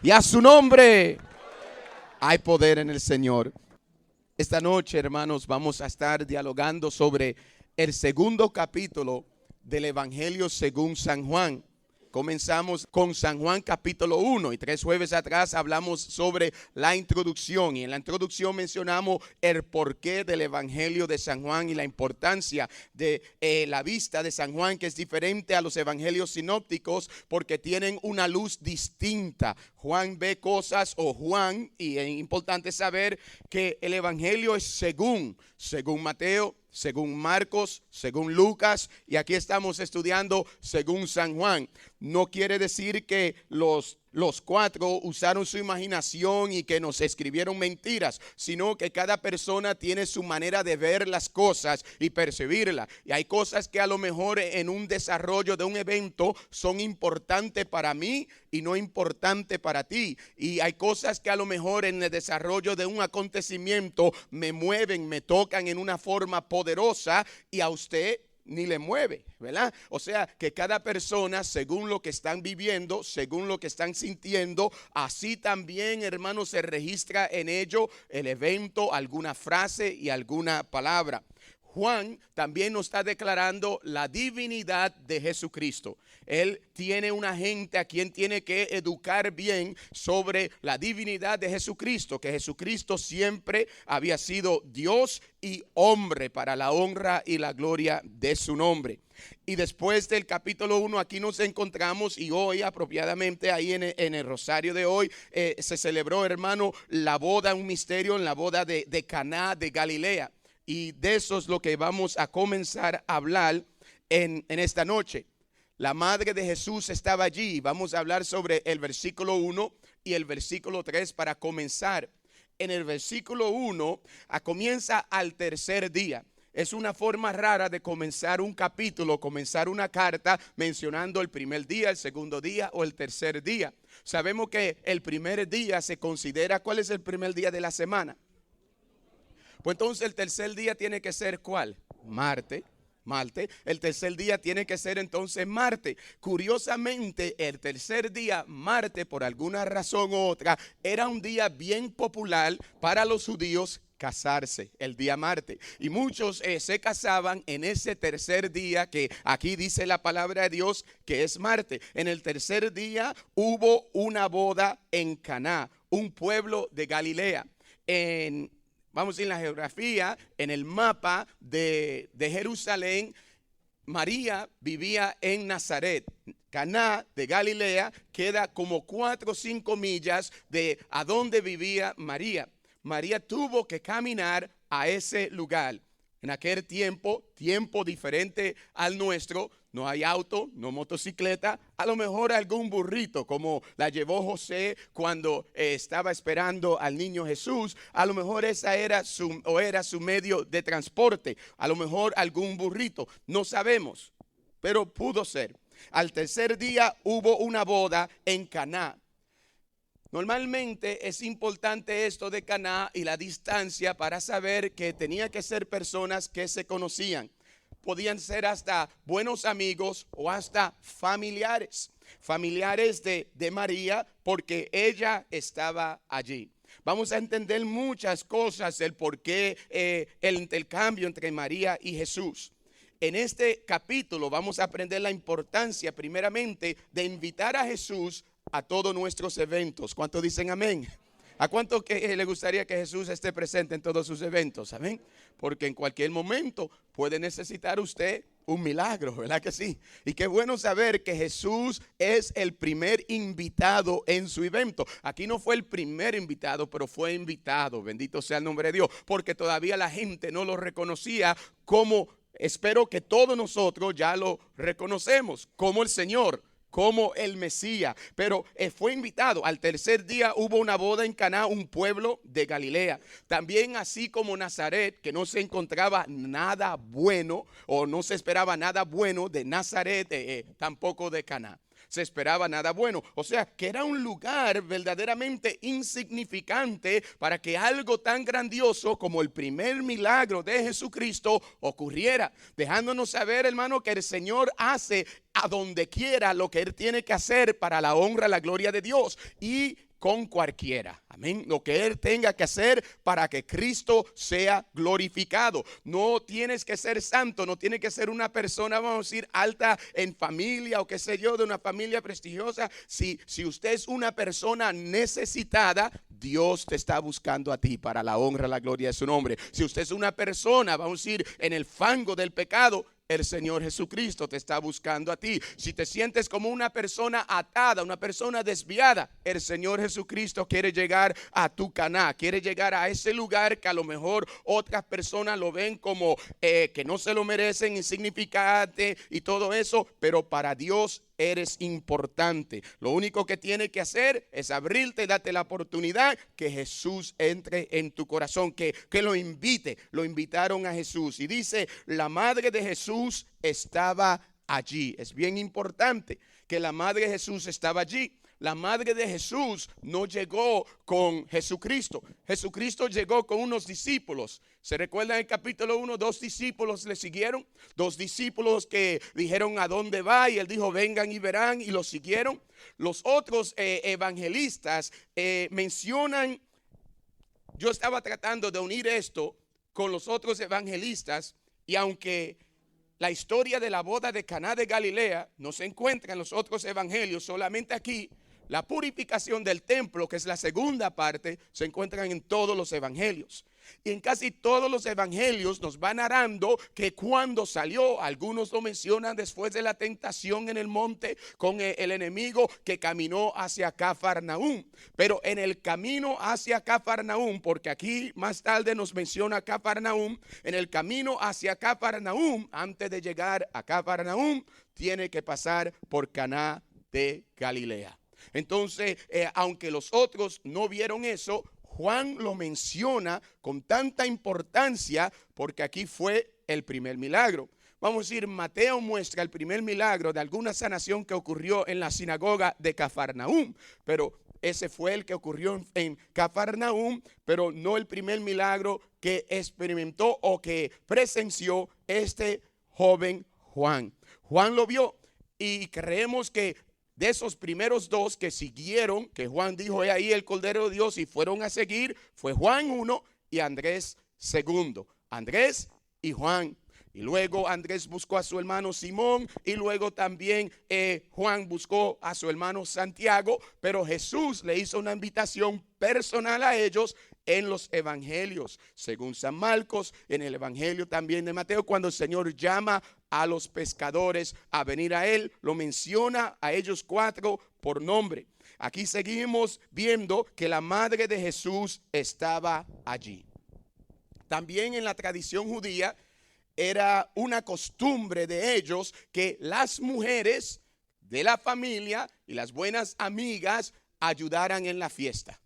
Y a su nombre hay poder en el Señor. Esta noche, hermanos, vamos a estar dialogando sobre el segundo capítulo del Evangelio según San Juan. Comenzamos con San Juan capítulo 1 y 3 jueves atrás hablamos sobre la introducción, y en la introducción mencionamos el porqué del Evangelio de San Juan y la importancia de la vista de San Juan, que es diferente a los evangelios sinópticos porque tienen una luz distinta. Juan ve cosas, y es importante saber que el Evangelio es según Mateo, según Marcos, según Lucas, y aquí estamos estudiando según San Juan. No quiere decir que los cuatro usaron su imaginación y que nos escribieron mentiras, sino que cada persona tiene su manera de ver las cosas y percibirlas. Y hay cosas que a lo mejor en un desarrollo de un evento son importantes para mí y no importantes para ti. Y hay cosas que a lo mejor en el desarrollo de un acontecimiento me mueven, me tocan en una forma poderosa y a usted ni le mueve, ¿verdad? O sea, que cada persona, según lo que están viviendo, según lo que están sintiendo, así también, hermanos, se registra en ello el evento, alguna frase y alguna palabra. Juan también nos está declarando la divinidad de Jesucristo. Él tiene una gente a quien tiene que educar bien sobre la divinidad de Jesucristo, que Jesucristo siempre había sido Dios y hombre para la honra y la gloria de su nombre. Y después del capítulo 1 aquí nos encontramos, y hoy apropiadamente ahí en el rosario de hoy se celebró, hermano, la boda, un misterio en la boda de Caná de Galilea. Y de eso es lo que vamos a comenzar a hablar en esta noche. La madre de Jesús estaba allí. Vamos a hablar sobre el versículo 1 y el versículo 3 para comenzar. En el versículo 1 comienza al tercer día. Es una forma rara de comenzar un capítulo, comenzar una carta mencionando el primer día, el segundo día o el tercer día. Sabemos que el primer día se considera, ¿cuál es el primer día de la semana? Pues entonces el tercer día tiene que ser ¿cuál? Marte. El tercer día tiene que ser entonces Marte. Curiosamente, el tercer día, Marte, por alguna razón u otra, era un día bien popular para los judíos casarse, el día Marte. Y muchos se casaban en ese tercer día que aquí dice la palabra de Dios que es Marte. En el tercer día hubo una boda en Caná, un pueblo de Galilea. Vamos en la geografía, en el mapa de Jerusalén, María vivía en Nazaret. Caná de Galilea queda como 4 o 5 millas de a donde vivía María. María tuvo que caminar a ese lugar. En aquel tiempo diferente al nuestro, no hay auto, no motocicleta, a lo mejor algún burrito como la llevó José cuando estaba esperando al niño Jesús. A lo mejor esa era su medio de transporte, a lo mejor algún burrito, no sabemos, pero pudo ser. Al tercer día hubo una boda en Caná. Normalmente es importante esto de Caná y la distancia para saber que tenía que ser personas que se conocían. Podían ser hasta buenos amigos o hasta familiares de María, porque ella estaba allí. Vamos a entender muchas cosas del por qué el intercambio entre María y Jesús. En este capítulo vamos a aprender la importancia primeramente de invitar a Jesús a todos nuestros eventos. ¿Cuántos dicen amén? ¿A cuánto que le gustaría que Jesús esté presente en todos sus eventos? Amén. Porque en cualquier momento puede necesitar usted un milagro, ¿verdad que sí? Y qué bueno saber que Jesús es el primer invitado en su evento. Aquí no fue el primer invitado, pero fue invitado. Bendito sea el nombre de Dios. Porque todavía la gente no lo reconocía como, espero que todos nosotros ya lo reconocemos, como el Señor, como el Mesías, pero fue invitado. Al tercer día hubo una boda en Caná, un pueblo de Galilea. También así como Nazaret, que no se encontraba nada bueno o no se esperaba nada bueno de Nazaret, tampoco de Caná. se esperaba nada bueno. O sea, que era un lugar verdaderamente insignificante para que algo tan grandioso como el primer milagro de Jesucristo ocurriera, dejándonos saber, hermano, que el Señor hace a donde quiera lo que Él tiene que hacer para la honra, la gloria de Dios, y con cualquiera, amén, lo que Él tenga que hacer para que Cristo sea glorificado. No tienes que ser santo, no tienes que ser una persona, vamos a decir, alta en familia o qué sé yo, de una familia prestigiosa. Si usted es una persona necesitada, Dios te está buscando a ti para la honra, la gloria de su nombre. Si usted es una persona, vamos a decir, en el fango del pecado, el Señor Jesucristo te está buscando a ti. Si te sientes como una persona atada, una persona desviada, el Señor Jesucristo quiere llegar a tu Caná, quiere llegar a ese lugar que a lo mejor otras personas lo ven como que no se lo merecen, insignificante y todo eso, pero para Dios eres importante. Lo único que tiene que hacer es abrirte, darte la oportunidad que Jesús entre en tu corazón, que lo invite. Lo invitaron a Jesús y dice, la madre de Jesús estaba allí. Es bien importante que la madre de Jesús estaba allí. La madre de Jesús no llegó con Jesucristo. Jesucristo llegó con unos discípulos. ¿Se recuerdan en el capítulo 1? 2 discípulos le siguieron. 2 discípulos que dijeron a dónde va y él dijo vengan y verán y los siguieron. Los otros evangelistas mencionan, yo estaba tratando de unir esto con los otros evangelistas y aunque la historia de la boda de Caná de Galilea no se encuentra en los otros evangelios, solamente aquí, la purificación del templo, que es la segunda parte, se encuentra en todos los evangelios. Y en casi todos los evangelios nos va narrando que cuando salió, algunos lo mencionan después de la tentación en el monte con el enemigo que caminó hacia Cafarnaúm. Pero en el camino hacia Cafarnaúm, porque aquí más tarde nos menciona Cafarnaúm, en el camino hacia Cafarnaúm, antes de llegar a Cafarnaúm, tiene que pasar por Caná de Galilea. Entonces, aunque los otros no vieron eso, Juan lo menciona con tanta importancia porque aquí fue el primer milagro. Vamos a decir, Mateo muestra el primer milagro de alguna sanación que ocurrió en la sinagoga de Cafarnaúm, pero ese fue el que ocurrió en Cafarnaúm, pero no el primer milagro que experimentó o que presenció este joven Juan. Juan lo vio y creemos que de esos primeros 2 que siguieron, que Juan dijo, he ahí el Cordero de Dios, y fueron a seguir, fue Juan 1 y Andrés 2. Andrés y Juan. Y luego Andrés buscó a su hermano Simón y luego también Juan buscó a su hermano Santiago, pero Jesús le hizo una invitación personal a ellos en los evangelios, según San Marcos, en el evangelio también de Mateo, cuando el Señor llama a los pescadores a venir a él, lo menciona a ellos 4 por nombre. Aquí seguimos viendo que la madre de Jesús estaba allí. También en la tradición judía era una costumbre de ellos que las mujeres de la familia y las buenas amigas ayudaran en la fiesta.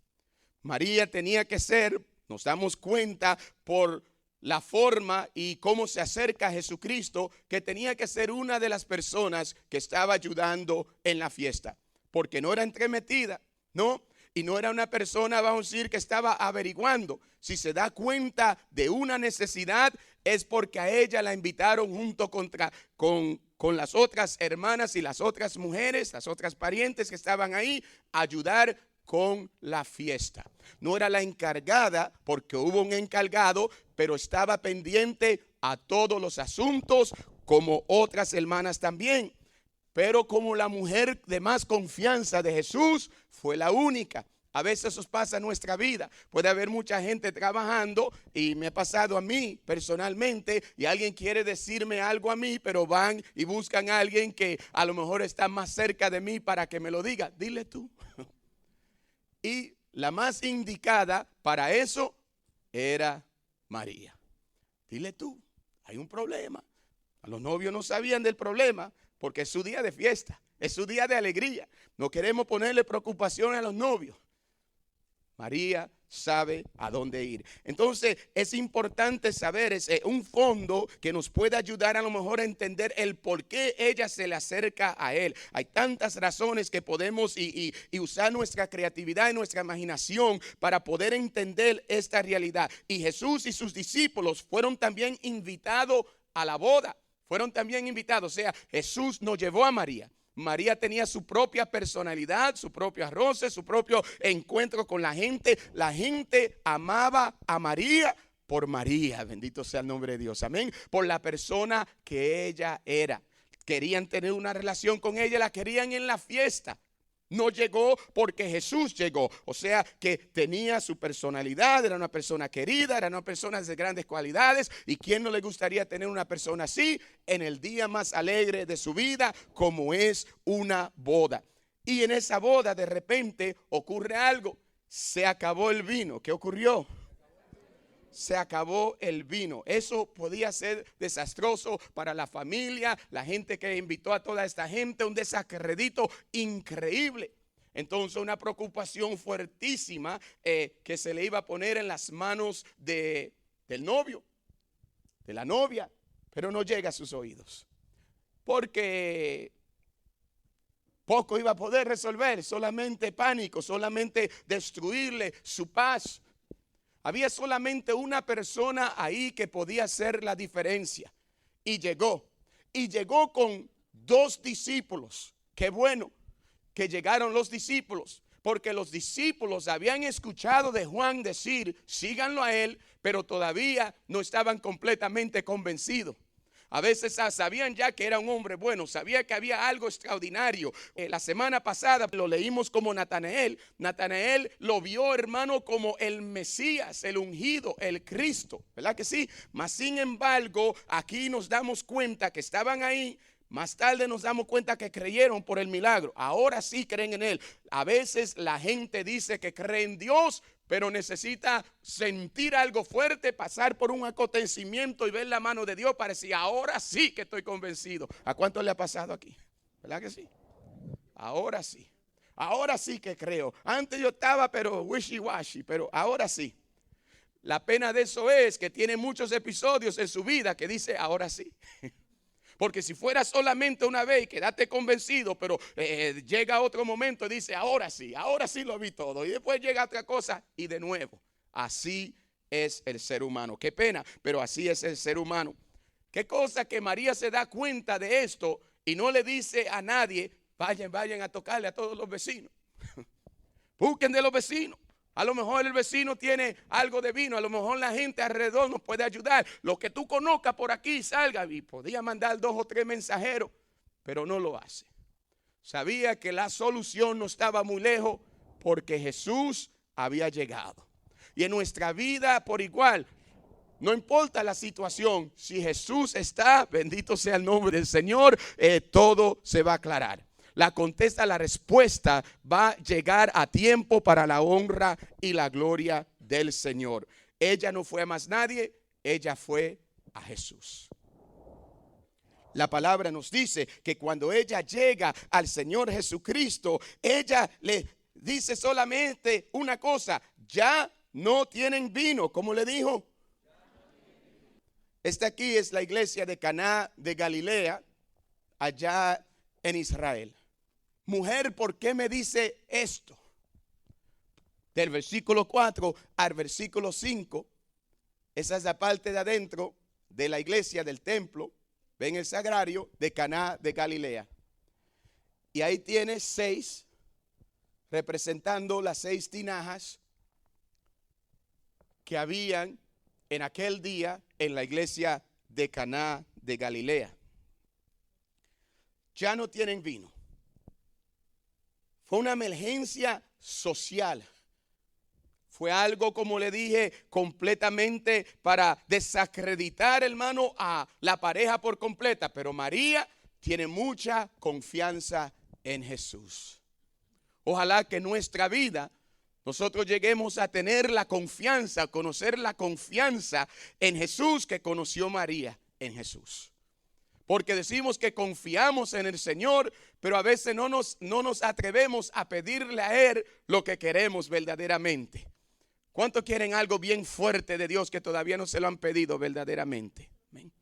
María tenía que ser, nos damos cuenta por la forma y cómo se acerca a Jesucristo, que tenía que ser una de las personas que estaba ayudando en la fiesta, porque no era entremetida, ¿no? Y no era una persona, vamos a decir, que estaba averiguando. Si se da cuenta de una necesidad, es porque a ella la invitaron junto con las otras hermanas y las otras mujeres, las otras parientes que estaban ahí, a ayudar con la fiesta. No era la encargada porque hubo un encargado, pero estaba pendiente a todos los asuntos como otras hermanas también. Pero como la mujer de más confianza de Jesús fue la única. A veces eso pasa en nuestra vida. Puede haber mucha gente trabajando y me ha pasado a mí personalmente y alguien quiere decirme algo a mí, pero van y buscan a alguien que a lo mejor está más cerca de mí para que me lo diga. Dile tú. Y la más indicada para eso era María. Dile tú, hay un problema. A los novios no sabían del problema porque es su día de fiesta, es su día de alegría. No queremos ponerle preocupación a los novios. María sabe a dónde ir. Entonces es importante saber, es un fondo que nos puede ayudar a lo mejor a entender el por qué ella se le acerca a él. Hay tantas razones que podemos y usar nuestra creatividad y nuestra imaginación para poder entender esta realidad. Y Jesús y sus discípulos fueron también invitados a la boda. Fueron también invitados, o sea, Jesús nos llevó a María. María tenía su propia personalidad, su propio roce, su propio encuentro con la gente. La gente amaba a María por María, bendito sea el nombre de Dios, amén. Por la persona que ella era. Querían tener una relación con ella, la querían en la fiesta. No llegó porque Jesús llegó. O sea que tenía su personalidad, era una persona querida, era una persona de grandes cualidades. ¿Y quién no le gustaría tener una persona así en el día más alegre de su vida, como es una boda? Y en esa boda de repente ocurre algo. Se acabó el vino. ¿Qué ocurrió? Se acabó el vino. Eso podía ser desastroso para la familia, la gente que invitó a toda esta gente, un desacredito increíble. Entonces una preocupación fuertísima que se le iba a poner en las manos del novio, de la novia, pero no llega a sus oídos. Porque poco iba a poder resolver, solamente pánico, solamente destruirle su paz. Había solamente una persona ahí que podía hacer la diferencia. Y llegó con 2 discípulos. Qué bueno que llegaron los discípulos, porque los discípulos habían escuchado de Juan decir, síganlo a él, pero todavía no estaban completamente convencidos. A veces sabían ya que era un hombre bueno, sabía que había algo extraordinario. La semana pasada lo leímos como Natanael. Natanael lo vio, hermano, como el Mesías, el ungido, el Cristo, ¿verdad que sí? Mas sin embargo, aquí nos damos cuenta que estaban ahí. Más tarde nos damos cuenta que creyeron por el milagro. Ahora sí creen en él. A veces la gente dice que cree en Dios, pero necesita sentir algo fuerte, pasar por un acontecimiento y ver la mano de Dios para decir, ahora sí que estoy convencido. ¿A cuánto le ha pasado aquí? ¿Verdad que sí? Ahora sí. Ahora sí que creo. Antes yo estaba pero wishy-washy, pero ahora sí. La pena de eso es que tiene muchos episodios en su vida que dice, ahora sí. Porque si fuera solamente una vez y quedaste convencido, pero llega otro momento y dice, ahora sí lo vi todo. Y después llega otra cosa y de nuevo. Así es el ser humano. Qué pena, pero así es el ser humano. Qué cosa que María se da cuenta de esto y no le dice a nadie, vayan a tocarle a todos los vecinos. Busquen de los vecinos. A lo mejor el vecino tiene algo de vino, a lo mejor la gente alrededor nos puede ayudar. Lo que tú conozcas por aquí, salga. Y podía mandar 2 o 3 mensajeros, pero no lo hace. Sabía que la solución no estaba muy lejos porque Jesús había llegado. Y en nuestra vida por igual, no importa la situación, si Jesús está, bendito sea el nombre del Señor, todo se va a aclarar. La respuesta va a llegar a tiempo para la honra y la gloria del Señor. Ella no fue a más nadie, ella fue a Jesús. La palabra nos dice que cuando ella llega al Señor Jesucristo, ella le dice solamente una cosa, ya no tienen vino. ¿Cómo le dijo? Esta aquí es la iglesia de Caná de Galilea, allá en Israel. Mujer, ¿por qué me dice esto? Del versículo 4 al versículo 5, esa es la parte de adentro de la iglesia del templo, ven el sagrario de Caná de Galilea. Y ahí tiene 6, representando las 6 tinajas que habían en aquel día en la iglesia de Caná de Galilea. Ya no tienen vino. Fue una emergencia social. Fue algo, como le dije, completamente para desacreditar, hermano, a la pareja por completa. Pero María tiene mucha confianza en Jesús. Ojalá que en nuestra vida nosotros lleguemos a tener la confianza, a conocer la confianza en Jesús que conoció María en Jesús. Porque decimos que confiamos en el Señor, pero a veces no nos atrevemos a pedirle a Él lo que queremos verdaderamente. ¿Cuántos quieren algo bien fuerte de Dios que todavía no se lo han pedido verdaderamente? Amén.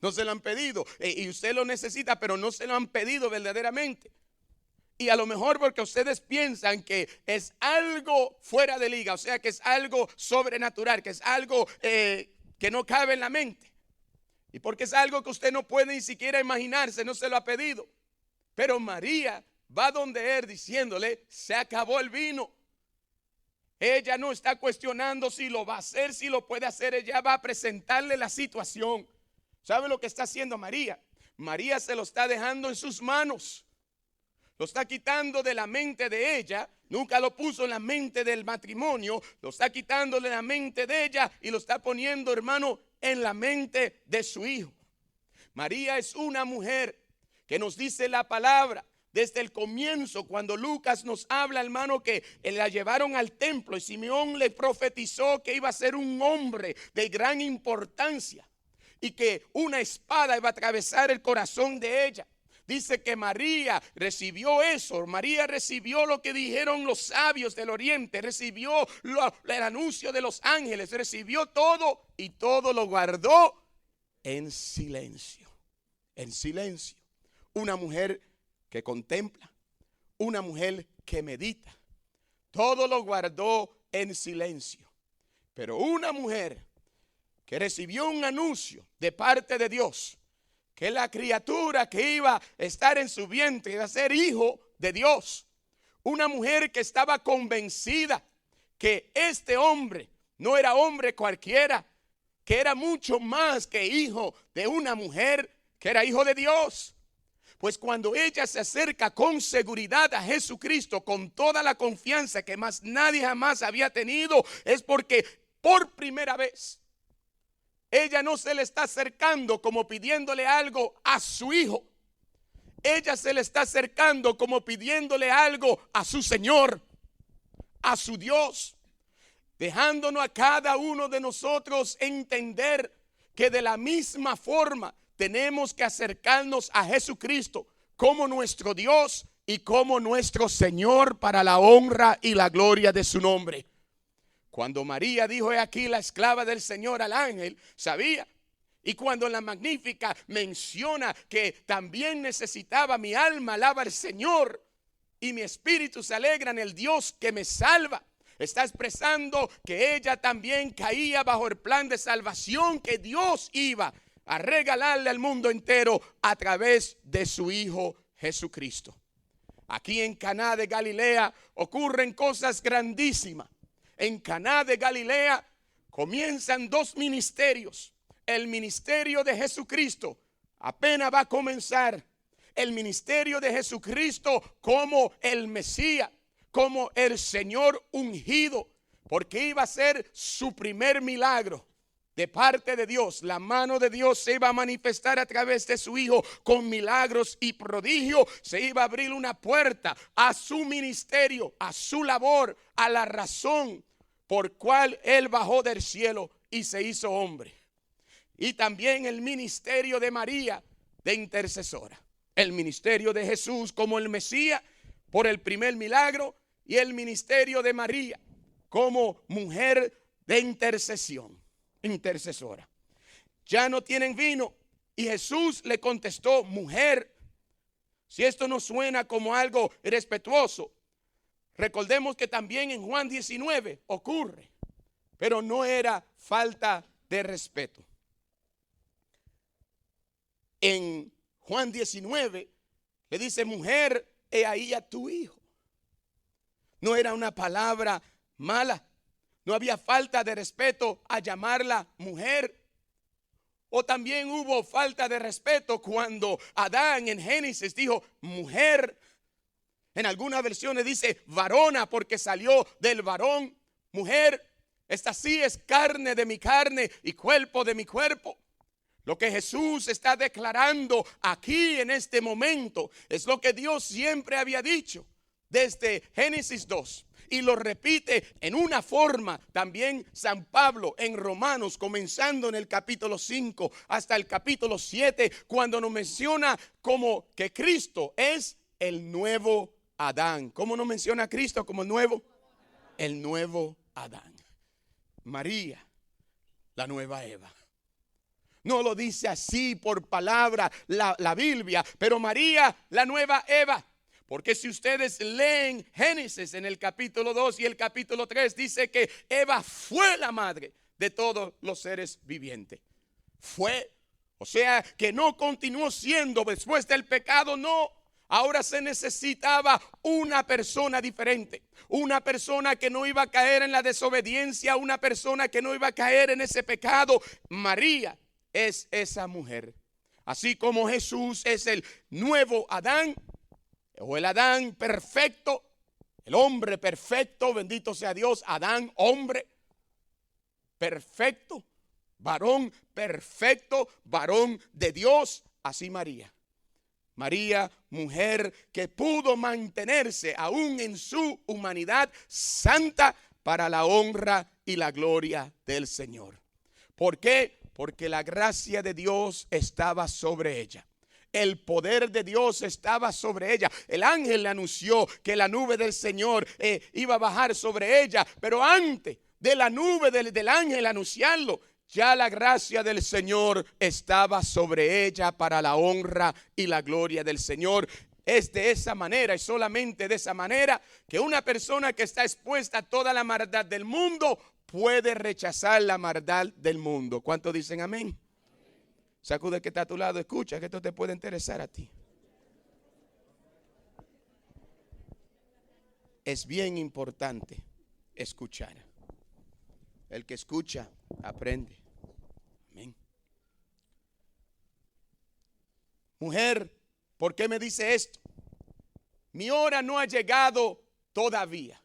No se lo han pedido y usted lo necesita, pero no se lo han pedido verdaderamente. Y a lo mejor porque ustedes piensan que es algo fuera de liga, o sea, que es algo sobrenatural, que es algo que no cabe en la mente. Y porque es algo que usted no puede ni siquiera imaginarse, no se lo ha pedido. Pero María va donde él diciéndole, se acabó el vino. Ella no está cuestionando si lo va a hacer, si lo puede hacer. Ella va a presentarle la situación. ¿Sabe lo que está haciendo María? María se lo está dejando en sus manos. Lo está quitando de la mente de ella. Nunca lo puso en la mente del matrimonio. Lo está quitando de la mente de ella y lo está poniendo, hermano, en la mente de su hijo. María es una mujer que nos dice la palabra desde el comienzo, cuando Lucas nos habla, hermano, que la llevaron al templo y Simeón le profetizó que iba a ser un hombre de gran importancia y que una espada iba a atravesar el corazón de ella. Dice que María recibió eso. María recibió lo que dijeron los sabios del oriente. Recibió el anuncio de los ángeles. Recibió todo y todo lo guardó en silencio. En silencio. Una mujer que contempla. Una mujer que medita. Todo lo guardó en silencio. Pero una mujer que recibió un anuncio de parte de Dios, que la criatura que iba a estar en su vientre iba a ser hijo de Dios. Una mujer que estaba convencida que este hombre no era hombre cualquiera, que era mucho más que hijo de una mujer, que era hijo de Dios. Pues cuando ella se acerca con seguridad a Jesucristo, con toda la confianza que más nadie jamás había tenido, es porque por primera vez ella no se le está acercando como pidiéndole algo a su hijo. Ella se le está acercando como pidiéndole algo a su Señor, a su Dios, dejándonos a cada uno de nosotros entender que de la misma forma tenemos que acercarnos a Jesucristo como nuestro Dios y como nuestro Señor, para la honra y la gloria de su nombre. Cuando María dijo, he aquí la esclava del Señor, al ángel, sabía. Y cuando la Magnífica menciona que también necesitaba, mi alma alaba al Señor y mi espíritu se alegra en el Dios que me salva, está expresando que ella también caía bajo el plan de salvación que Dios iba a regalarle al mundo entero a través de su Hijo Jesucristo. Aquí en Caná de Galilea ocurren cosas grandísimas. En Caná de Galilea comienzan dos ministerios. El ministerio de Jesucristo apenas va a comenzar. El ministerio de Jesucristo como el Mesías, como el Señor ungido, porque iba a ser su primer milagro de parte de Dios. La mano de Dios se iba a manifestar a través de su Hijo con milagros y prodigios. Se iba a abrir una puerta a su ministerio, a su labor, a la razón por cual Él bajó del cielo y se hizo hombre. Y también el ministerio de María de intercesora. El ministerio de Jesús como el Mesías por el primer milagro, y el ministerio de María como mujer de intercesión, intercesora. Ya no tienen vino. Y Jesús le contestó, mujer, si esto no suena como algo irrespetuoso, recordemos que también en Juan 19 ocurre, pero no era falta de respeto. En Juan 19 le dice, mujer, he ahí a tu hijo. No era una palabra mala. No había falta de respeto a llamarla mujer. O también hubo falta de respeto cuando Adán en Génesis dijo mujer. En algunas versiones dice varona porque salió del varón. Mujer, esta sí es carne de mi carne y cuerpo de mi cuerpo. Lo que Jesús está declarando aquí en este momento es lo que Dios siempre había dicho desde Génesis 2. Y lo repite en una forma también San Pablo en Romanos, comenzando en el capítulo 5 hasta el capítulo 7, cuando nos menciona como que Cristo es el nuevo Adán. ¿Cómo nos menciona a Cristo como nuevo? El nuevo Adán. María, la nueva Eva. No lo dice así por palabra la Biblia, pero María, la nueva Eva. Porque si ustedes leen Génesis en el capítulo 2 y el capítulo 3, dice que Eva fue la madre de todos los seres vivientes. Fue, o sea, que no continuó siendo después del pecado, no. Ahora se necesitaba una persona diferente, una persona que no iba a caer en la desobediencia, una persona que no iba a caer en ese pecado. María es esa mujer. Así como Jesús es el nuevo Adán, o el Adán perfecto, el hombre perfecto, bendito sea Dios. Adán, hombre perfecto, varón perfecto, varón de Dios. Así María. María, mujer que pudo mantenerse aún en su humanidad santa para la honra y la gloria del Señor. ¿Por qué? Porque la gracia de Dios estaba sobre ella. El poder de Dios estaba sobre ella. El ángel le anunció que la nube del Señor iba a bajar sobre ella. Pero antes de la nube del ángel anunciarlo, ya la gracia del Señor estaba sobre ella para la honra y la gloria del Señor. Es de esa manera y solamente de esa manera que una persona que está expuesta a toda la maldad del mundo puede rechazar la maldad del mundo. ¿Cuántos dicen amén? Sacude que está a tu lado, escucha que esto te puede interesar a ti. Es bien importante escuchar. El que escucha, aprende. Amén. Mujer, ¿por qué me dice esto? Mi hora no ha llegado todavía.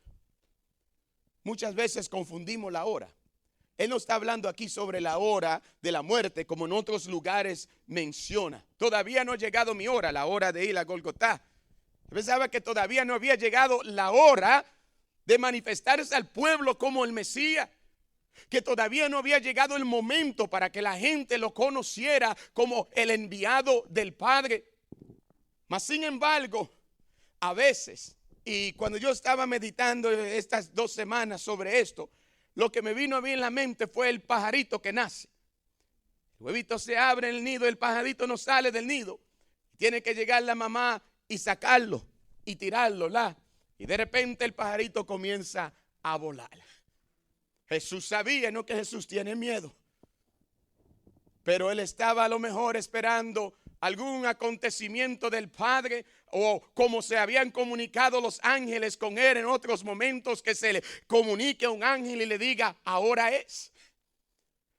Muchas veces confundimos la hora. Él no está hablando aquí sobre la hora de la muerte, como en otros lugares menciona. Todavía no ha llegado mi hora, la hora de ir a Golgotá. Pensaba que todavía no había llegado la hora de manifestarse al pueblo como el Mesías. Que todavía no había llegado el momento para que la gente lo conociera como el enviado del Padre. Mas sin embargo, a veces, y cuando yo estaba meditando estas 2 semanas sobre esto, lo que me vino a mí en la mente fue el pajarito que nace. El huevito se abre en el nido, el pajarito no sale del nido. Tiene que llegar la mamá y sacarlo y tirarlo, y de repente el pajarito comienza a volar. Jesús sabía, no que Jesús tiene miedo, pero él estaba a lo mejor esperando algún acontecimiento del Padre, o como se habían comunicado los ángeles con él en otros momentos, que se le comunique a un ángel y le diga, ahora es.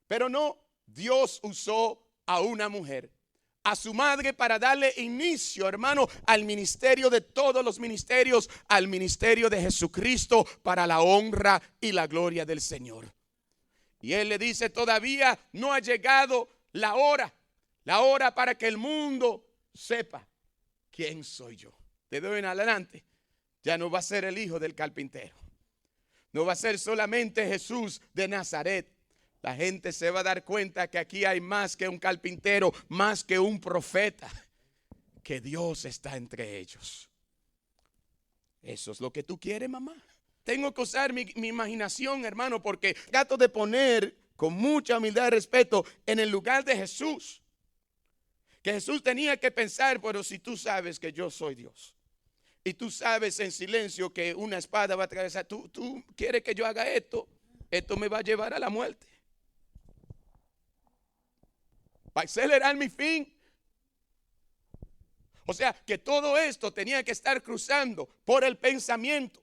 Pero no, Dios usó a una mujer, a su madre, para darle inicio, hermano, al ministerio de todos los ministerios, al ministerio de Jesucristo, para la honra y la gloria del Señor. Y él le dice, todavía no ha llegado la hora para que el mundo sepa quién soy yo. De hoy en adelante ya no va a ser el hijo del carpintero, no va a ser solamente Jesús de Nazaret. La gente se va a dar cuenta que aquí hay más que un carpintero, más que un profeta, que Dios está entre ellos. Eso es lo que tú quieres, mamá. Tengo que usar mi imaginación, hermano, porque trato de poner con mucha humildad y respeto en el lugar de Jesús. Que Jesús tenía que pensar, pero si tú sabes que yo soy Dios, y tú sabes en silencio que una espada va a atravesar, tú quieres que yo haga esto me va a llevar a la muerte. Va a acelerar mi fin. O sea, que todo esto tenía que estar cruzando por el pensamiento.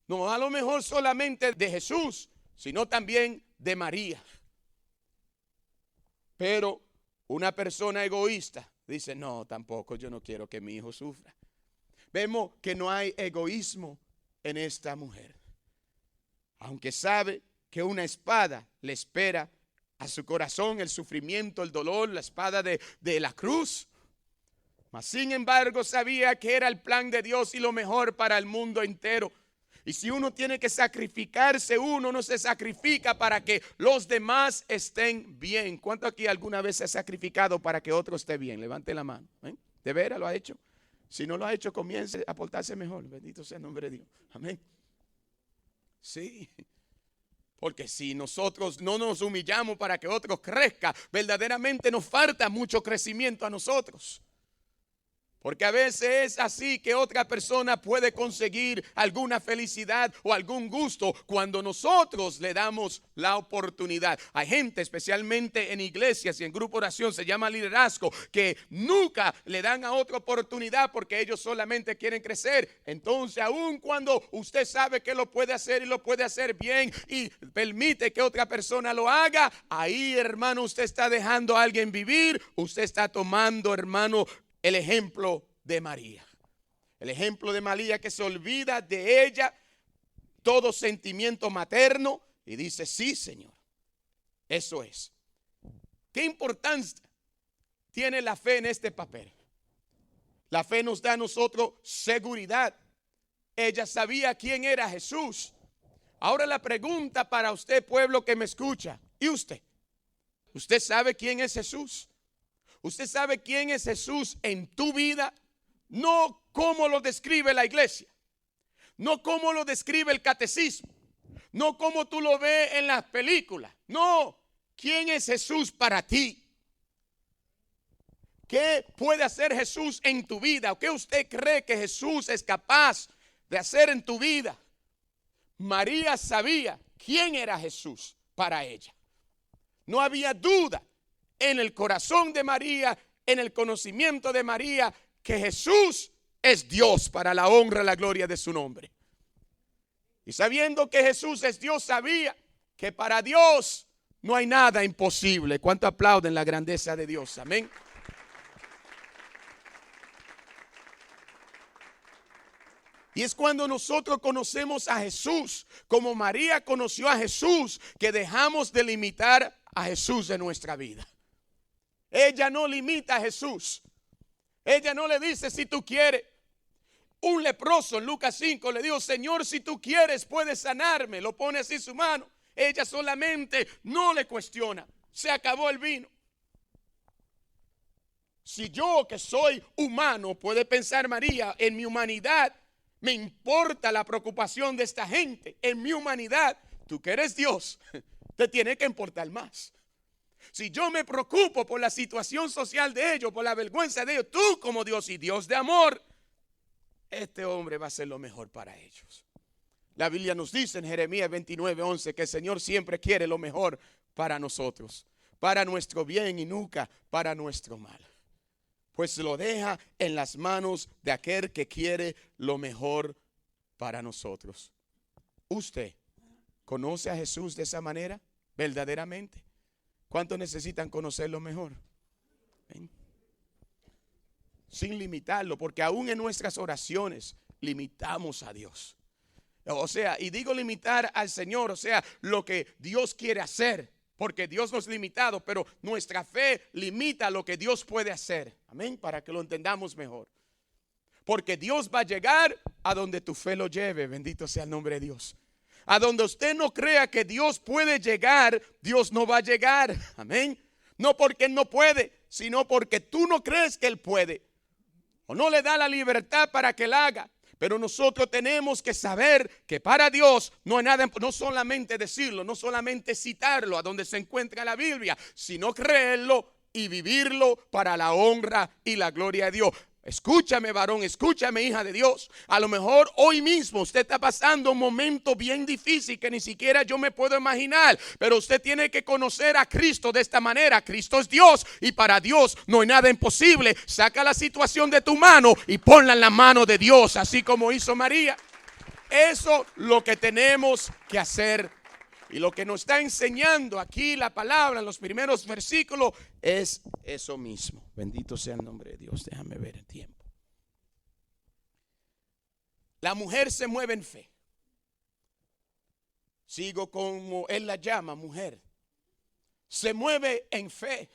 No a lo mejor solamente de Jesús, sino también de María. Pero una persona egoísta dice, no, tampoco, yo no quiero que mi hijo sufra. Vemos que no hay egoísmo en esta mujer. Aunque sabe que una espada le espera a su corazón, el sufrimiento, el dolor, la espada de la cruz. Mas sin embargo sabía que era el plan de Dios y lo mejor para el mundo entero. Y si uno tiene que sacrificarse, uno no se sacrifica para que los demás estén bien. ¿Cuánto aquí alguna vez se ha sacrificado para que otro esté bien? Levante la mano. ¿De veras lo ha hecho? Si no lo ha hecho, comience a portarse mejor. Bendito sea el nombre de Dios. Amén. Sí. Porque si nosotros no nos humillamos para que otros crezcan, verdaderamente nos falta mucho crecimiento a nosotros. Porque a veces es así que otra persona puede conseguir alguna felicidad o algún gusto cuando nosotros le damos la oportunidad. Hay gente, especialmente en iglesias y en grupo de oración, se llama liderazgo, que nunca le dan a otra oportunidad porque ellos solamente quieren crecer. Entonces, aun cuando usted sabe que lo puede hacer y lo puede hacer bien y permite que otra persona lo haga, ahí, hermano, usted está dejando a alguien vivir. Usted está tomando, hermano, el ejemplo de María. El ejemplo de María, que se olvida de ella todo sentimiento materno y dice: sí, Señor, eso es. ¿Qué importancia tiene la fe en este papel? La fe nos da a nosotros seguridad. Ella sabía quién era Jesús. Ahora la pregunta para usted, pueblo que me escucha, ¿y usted? ¿Usted sabe quién es Jesús? ¿Usted sabe quién es Jesús en tu vida? No como lo describe la iglesia, no como lo describe el catecismo, no como tú lo ves en las películas. No, ¿quién es Jesús para ti? ¿Qué puede hacer Jesús en tu vida? ¿O qué usted cree que Jesús es capaz de hacer en tu vida? María sabía quién era Jesús para ella. No había duda en el corazón de María, en el conocimiento de María, que Jesús es Dios, para la honra y la gloria de su nombre. Y sabiendo que Jesús es Dios, sabía que para Dios no hay nada imposible. ¿Cuánto aplauden la grandeza de Dios? Amén. Y es cuando nosotros conocemos a Jesús, como María conoció a Jesús, que dejamos de limitar a Jesús en nuestra vida. Ella no limita a Jesús. Ella no le dice: si tú quieres. Un leproso en Lucas 5 le dijo: Señor, si tú quieres puedes sanarme. Lo pone así su mano. Ella solamente no le cuestiona. Se acabó el vino. Si yo, que soy humano, puede pensar María, en mi humanidad me importa la preocupación de esta gente. En mi humanidad, tú que eres Dios, te tiene que importar más. Si yo me preocupo por la situación social de ellos, por la vergüenza de ellos, tú como Dios y Dios de amor, este hombre va a ser lo mejor para ellos. La Biblia nos dice en Jeremías 29:11 que el Señor siempre quiere lo mejor para nosotros, para nuestro bien y nunca para nuestro mal. Pues lo deja en las manos de aquel que quiere lo mejor para nosotros. ¿Usted conoce a Jesús de esa manera verdaderamente? ¿Cuántos necesitan conocerlo mejor? ¿Ven? Sin limitarlo, porque aún en nuestras oraciones limitamos a Dios. O sea, y digo limitar al Señor, o sea, lo que Dios quiere hacer, porque Dios no es limitado, pero nuestra fe limita lo que Dios puede hacer. Amén, para que lo entendamos mejor. Porque Dios va a llegar a donde tu fe lo lleve, bendito sea el nombre de Dios. A donde usted no crea que Dios puede llegar, Dios no va a llegar. Amén. No porque Él no puede, sino porque tú no crees que Él puede. O no le da la libertad para que Él haga. Pero nosotros tenemos que saber que para Dios no hay nada, no solamente decirlo, no solamente citarlo a donde se encuentra la Biblia, sino creerlo y vivirlo para la honra y la gloria de Dios. Escúchame, varón, escúchame, hija de Dios. A lo mejor hoy mismo usted está pasando un momento bien difícil que ni siquiera yo me puedo imaginar. Pero usted tiene que conocer a Cristo de esta manera. Cristo es Dios y para Dios no hay nada imposible. Saca la situación de tu mano y ponla en la mano de Dios, así como hizo María. Eso es lo que tenemos que hacer. Y lo que nos está enseñando aquí la palabra en los primeros versículos es eso mismo. Bendito sea el nombre de Dios. Déjame ver el tiempo. La mujer se mueve en fe. Sigo como él la llama, mujer. Se mueve en fe.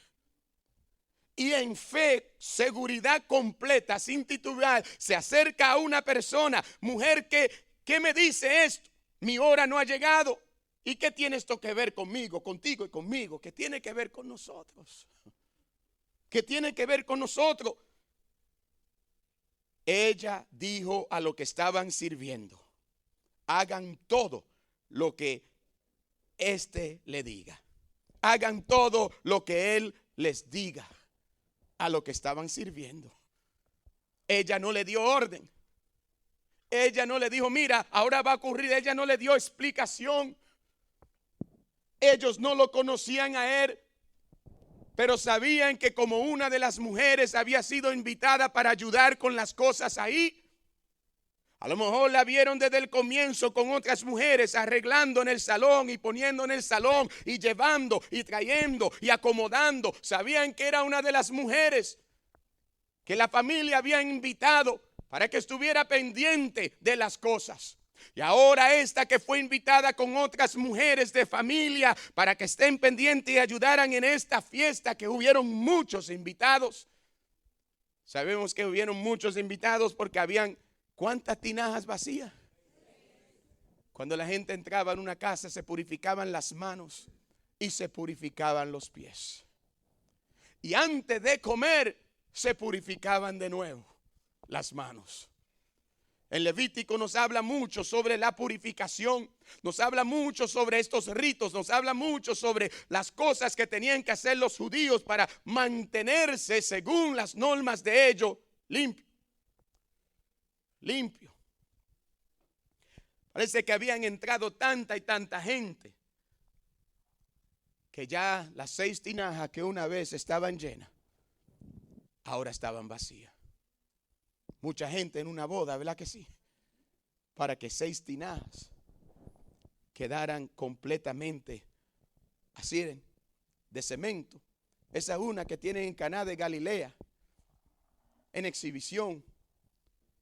Y en fe, seguridad completa, sin titubear, se acerca a una persona. Mujer, ¿qué me dice esto? Mi hora no ha llegado. ¿Y qué tiene esto que ver conmigo, contigo y conmigo? ¿Qué tiene que ver con nosotros? ¿Qué tiene que ver con nosotros? Ella dijo a los que estaban sirviendo: hagan todo lo que le diga. Hagan todo lo que él les diga a lo que estaban sirviendo. Ella no le dio orden. Ella no le dijo, mira, ahora va a ocurrir. Ella no le dio explicación. Ellos no lo conocían a él, pero sabían que como una de las mujeres había sido invitada para ayudar con las cosas ahí, a lo mejor la vieron desde el comienzo con otras mujeres arreglando en el salón y poniendo en el salón y llevando y trayendo y acomodando. Sabían que era una de las mujeres que la familia había invitado para que estuviera pendiente de las cosas. Y ahora esta que fue invitada con otras mujeres de familia para que estén pendientes y ayudaran en esta fiesta, que hubieron muchos invitados. Sabemos que hubieron muchos invitados porque habían ¿cuántas tinajas vacías? Cuando la gente entraba en una casa se purificaban las manos y se purificaban los pies. Y antes de comer se purificaban de nuevo las manos. El Levítico nos habla mucho sobre la purificación, nos habla mucho sobre estos ritos, nos habla mucho sobre las cosas que tenían que hacer los judíos para mantenerse según las normas de ellos limpio. Parece que habían entrado tanta y tanta gente que ya las 6 tinajas que una vez estaban llenas, ahora estaban vacías. Mucha gente en una boda, ¿verdad que sí? Para que 6 tinajas quedaran completamente así de cemento. Esa es una que tienen en Caná de Galilea, en exhibición.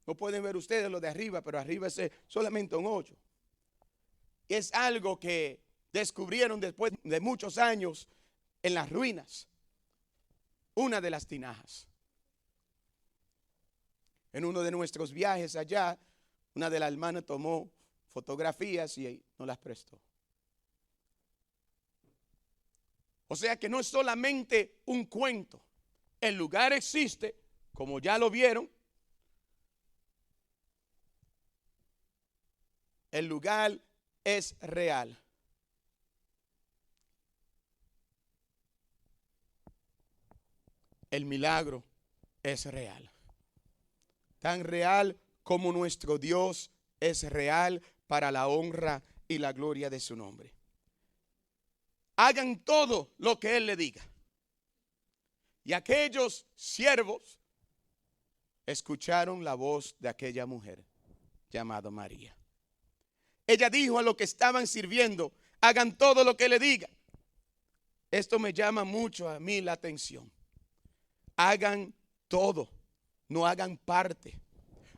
No pueden ver ustedes lo de arriba, pero arriba es solamente un hoyo. Y es algo que descubrieron después de muchos años en las ruinas. Una de las tinajas. En uno de nuestros viajes allá, una de las hermanas tomó fotografías y nos las prestó. O sea que no es solamente un cuento. El lugar existe, como ya lo vieron. El lugar es real. El milagro es real. Tan real como nuestro Dios es real, para la honra y la gloria de su nombre. Hagan todo lo que Él le diga. Y aquellos siervos escucharon la voz de aquella mujer llamada María. Ella dijo a los que estaban sirviendo, hagan todo lo que le diga. Esto me llama mucho a mí la atención. Hagan todo, no hagan parte.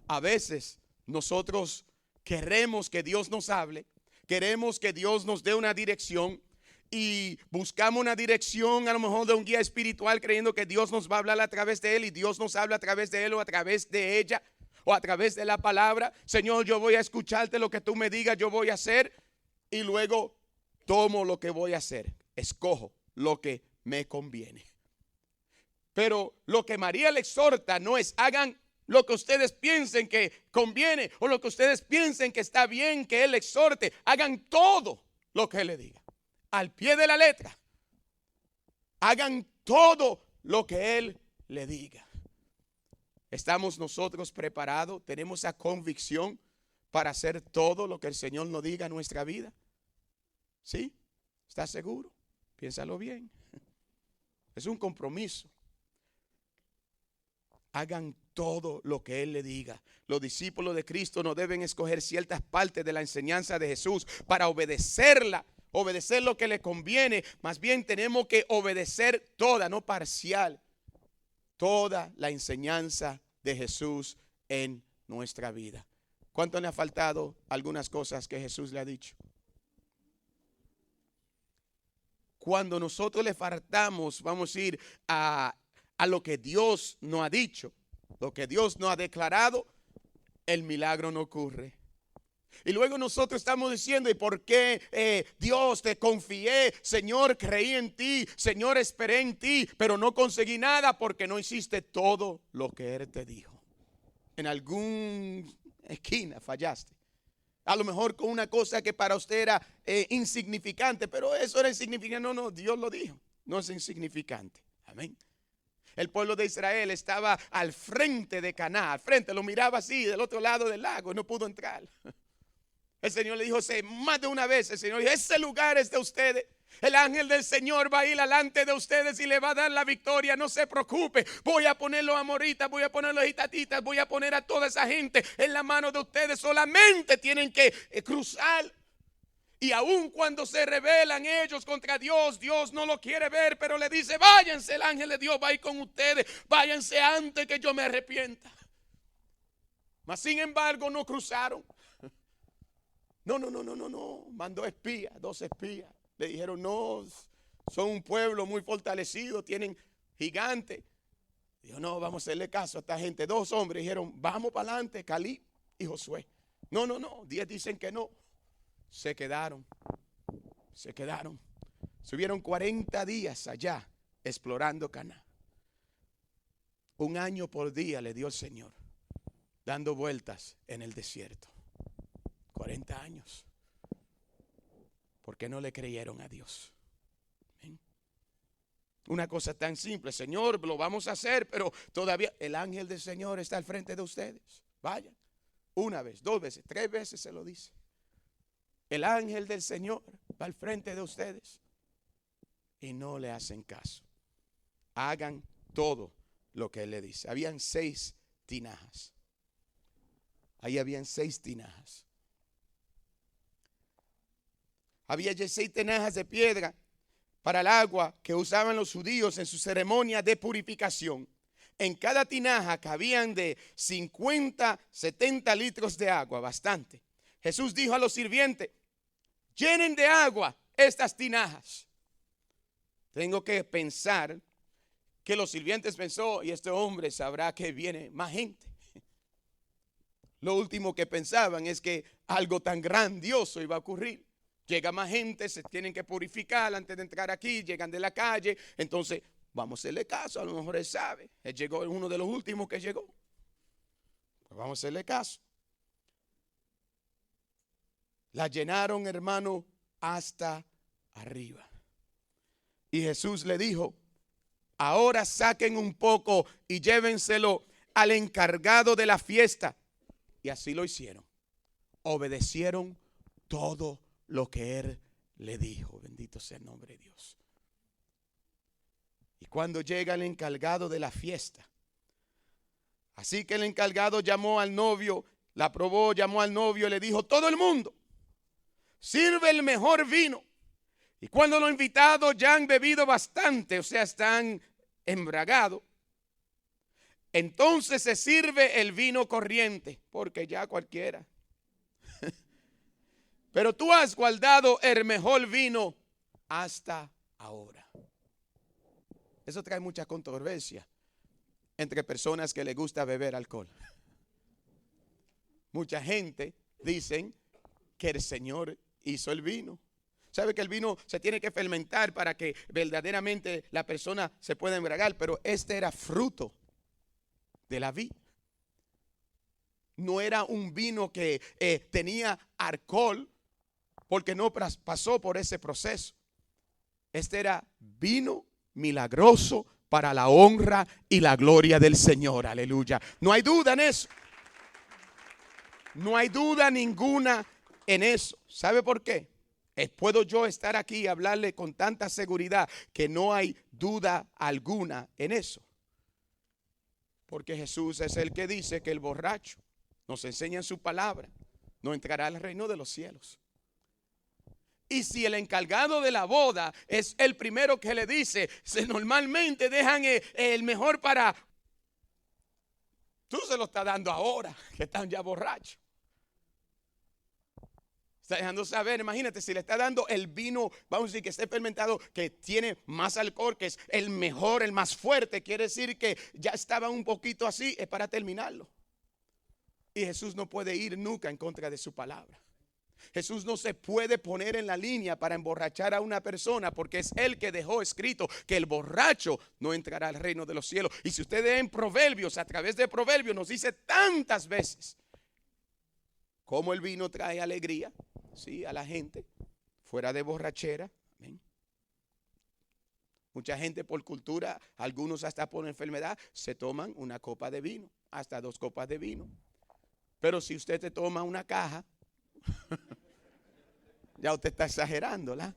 A veces nosotros queremos que Dios nos hable, queremos que Dios nos dé una dirección y buscamos una dirección a lo mejor de un guía espiritual, creyendo que Dios nos va a hablar a través de él, y Dios nos habla a través de él o a través de ella o a través de la palabra. Señor, yo voy a escucharte, lo que tú me digas yo voy a hacer, y luego tomo lo que voy a hacer, escojo lo que me conviene. Pero lo que María le exhorta no es hagan lo que ustedes piensen que conviene o lo que ustedes piensen que está bien que Él exhorte. Hagan todo lo que Él le diga, al pie de la letra. Hagan todo lo que Él le diga. ¿Estamos nosotros preparados? ¿Tenemos esa convicción para hacer todo lo que el Señor nos diga en nuestra vida? ¿Sí? ¿Estás seguro? Piénsalo bien. Es un compromiso. Hagan todo lo que Él le diga. Los discípulos de Cristo no deben escoger ciertas partes de la enseñanza de Jesús para obedecerla, obedecer lo que le conviene. Más bien tenemos que obedecer toda, no parcial, toda la enseñanza de Jesús en nuestra vida. ¿Cuánto le ha faltado algunas cosas que Jesús le ha dicho? Cuando nosotros le faltamos, vamos a ir a lo que Dios nos ha dicho, lo que Dios nos ha declarado, el milagro no ocurre. Y luego nosotros estamos diciendo, ¿y por qué Dios te confié? Señor, creí en ti, Señor, esperé en ti, pero no conseguí nada porque no hiciste todo lo que Él te dijo. En alguna esquina fallaste. A lo mejor con una cosa que para usted era insignificante, pero eso era insignificante. No, no, Dios lo dijo, no es insignificante. Amén. El pueblo de Israel estaba al frente de Canaán, al frente, lo miraba así del otro lado del lago y no pudo entrar. El Señor le dijo más de una vez, el Señor dijo, ese lugar es de ustedes. El ángel del Señor va a ir delante de ustedes y le va a dar la victoria. No se preocupe. Voy a poner los amoritas, voy a poner los hitatitas, voy a poner a toda esa gente en la mano de ustedes. Solamente tienen que cruzar. Y aun cuando se rebelan ellos contra Dios, Dios no lo quiere ver, pero le dice, váyanse, el ángel de Dios va a ir con ustedes. Váyanse antes que yo me arrepienta. Mas sin embargo no cruzaron. No. Mandó espías, 2 espías. Le dijeron, no, son un pueblo muy fortalecido, tienen gigantes. Dijo, no, vamos a hacerle caso a esta gente. 2 hombres dijeron, vamos para adelante, Caleb y Josué. No. 10 dicen que no. Se quedaron. Subieron 40 días allá explorando Canaán. 1 año por día le dio el Señor, dando vueltas en el desierto. 40 años. ¿Por qué no le creyeron a Dios? ¿Ven? Una cosa tan simple, Señor, lo vamos a hacer, pero todavía el ángel del Señor está al frente de ustedes. Vayan. 1 vez, 2 veces, 3 veces se lo dice. El ángel del Señor va al frente de ustedes y no le hacen caso. Hagan todo lo que él le dice. Habían 6 tinajas. Ahí habían 6 tinajas. Había 6 tinajas de piedra para el agua que usaban los judíos en su ceremonia de purificación. En cada tinaja cabían de 50, 70 litros de agua, bastante. Jesús dijo a los sirvientes, llenen de agua estas tinajas. Tengo que pensar que los sirvientes pensó, y este hombre sabrá que viene más gente. Lo último que pensaban es que algo tan grandioso iba a ocurrir. Llega más gente, se tienen que purificar antes de entrar aquí, llegan de la calle. Entonces, vamos a hacerle caso, a lo mejor él sabe. Él llegó, uno de los últimos que llegó. Pues vamos a hacerle caso. La llenaron, hermano, hasta arriba. Y Jesús le dijo, ahora saquen un poco y llévenselo al encargado de la fiesta. Y así lo hicieron. Obedecieron todo lo que él le dijo. Bendito sea el nombre de Dios. Y cuando llega el encargado de la fiesta, así que el encargado llamó al novio, la probó, llamó al novio y le dijo, todo el mundo, sirve el mejor vino. Y cuando los invitados ya han bebido bastante, o sea, están embriagados, entonces se sirve el vino corriente, porque ya cualquiera. Pero tú has guardado el mejor vino hasta ahora. Eso trae mucha controversia entre personas que les gusta beber alcohol. Mucha gente dicen que el Señor hizo el vino. Sabe que el vino se tiene que fermentar para que verdaderamente la persona se pueda embriagar, pero este era fruto de la vid. No era un vino que tenía alcohol porque no pasó por ese proceso. Este era vino milagroso para la honra y la gloria del Señor. Aleluya. No hay duda en eso. No hay duda ninguna en eso. ¿Sabe por qué? Puedo yo estar aquí y hablarle con tanta seguridad que no hay duda alguna en eso. Porque Jesús es el que dice que el borracho, nos enseña en su palabra, no entrará al reino de los cielos. Y si el encargado de la boda es el primero que le dice, normalmente dejan el mejor para... Tú se lo estás dando ahora, que están ya borrachos. Está dejando saber, imagínate, si le está dando el vino, vamos a decir que esté fermentado, que tiene más alcohol, que es el mejor, el más fuerte, quiere decir que ya estaba un poquito así, es para terminarlo. Y Jesús no puede ir nunca en contra de su palabra. Jesús no se puede poner en la línea para emborrachar a una persona, porque es él que dejó escrito que el borracho no entrará al reino de los cielos. Y si ustedes en Proverbios, a través de Proverbios nos dice tantas veces, Cómo el vino trae alegría, sí, a la gente, fuera de borrachera. Amén. Mucha gente por cultura, algunos hasta por enfermedad, se toman una copa de vino, hasta 2 copas de vino. Pero si usted te toma una caja, ya usted está exagerando, ¿la?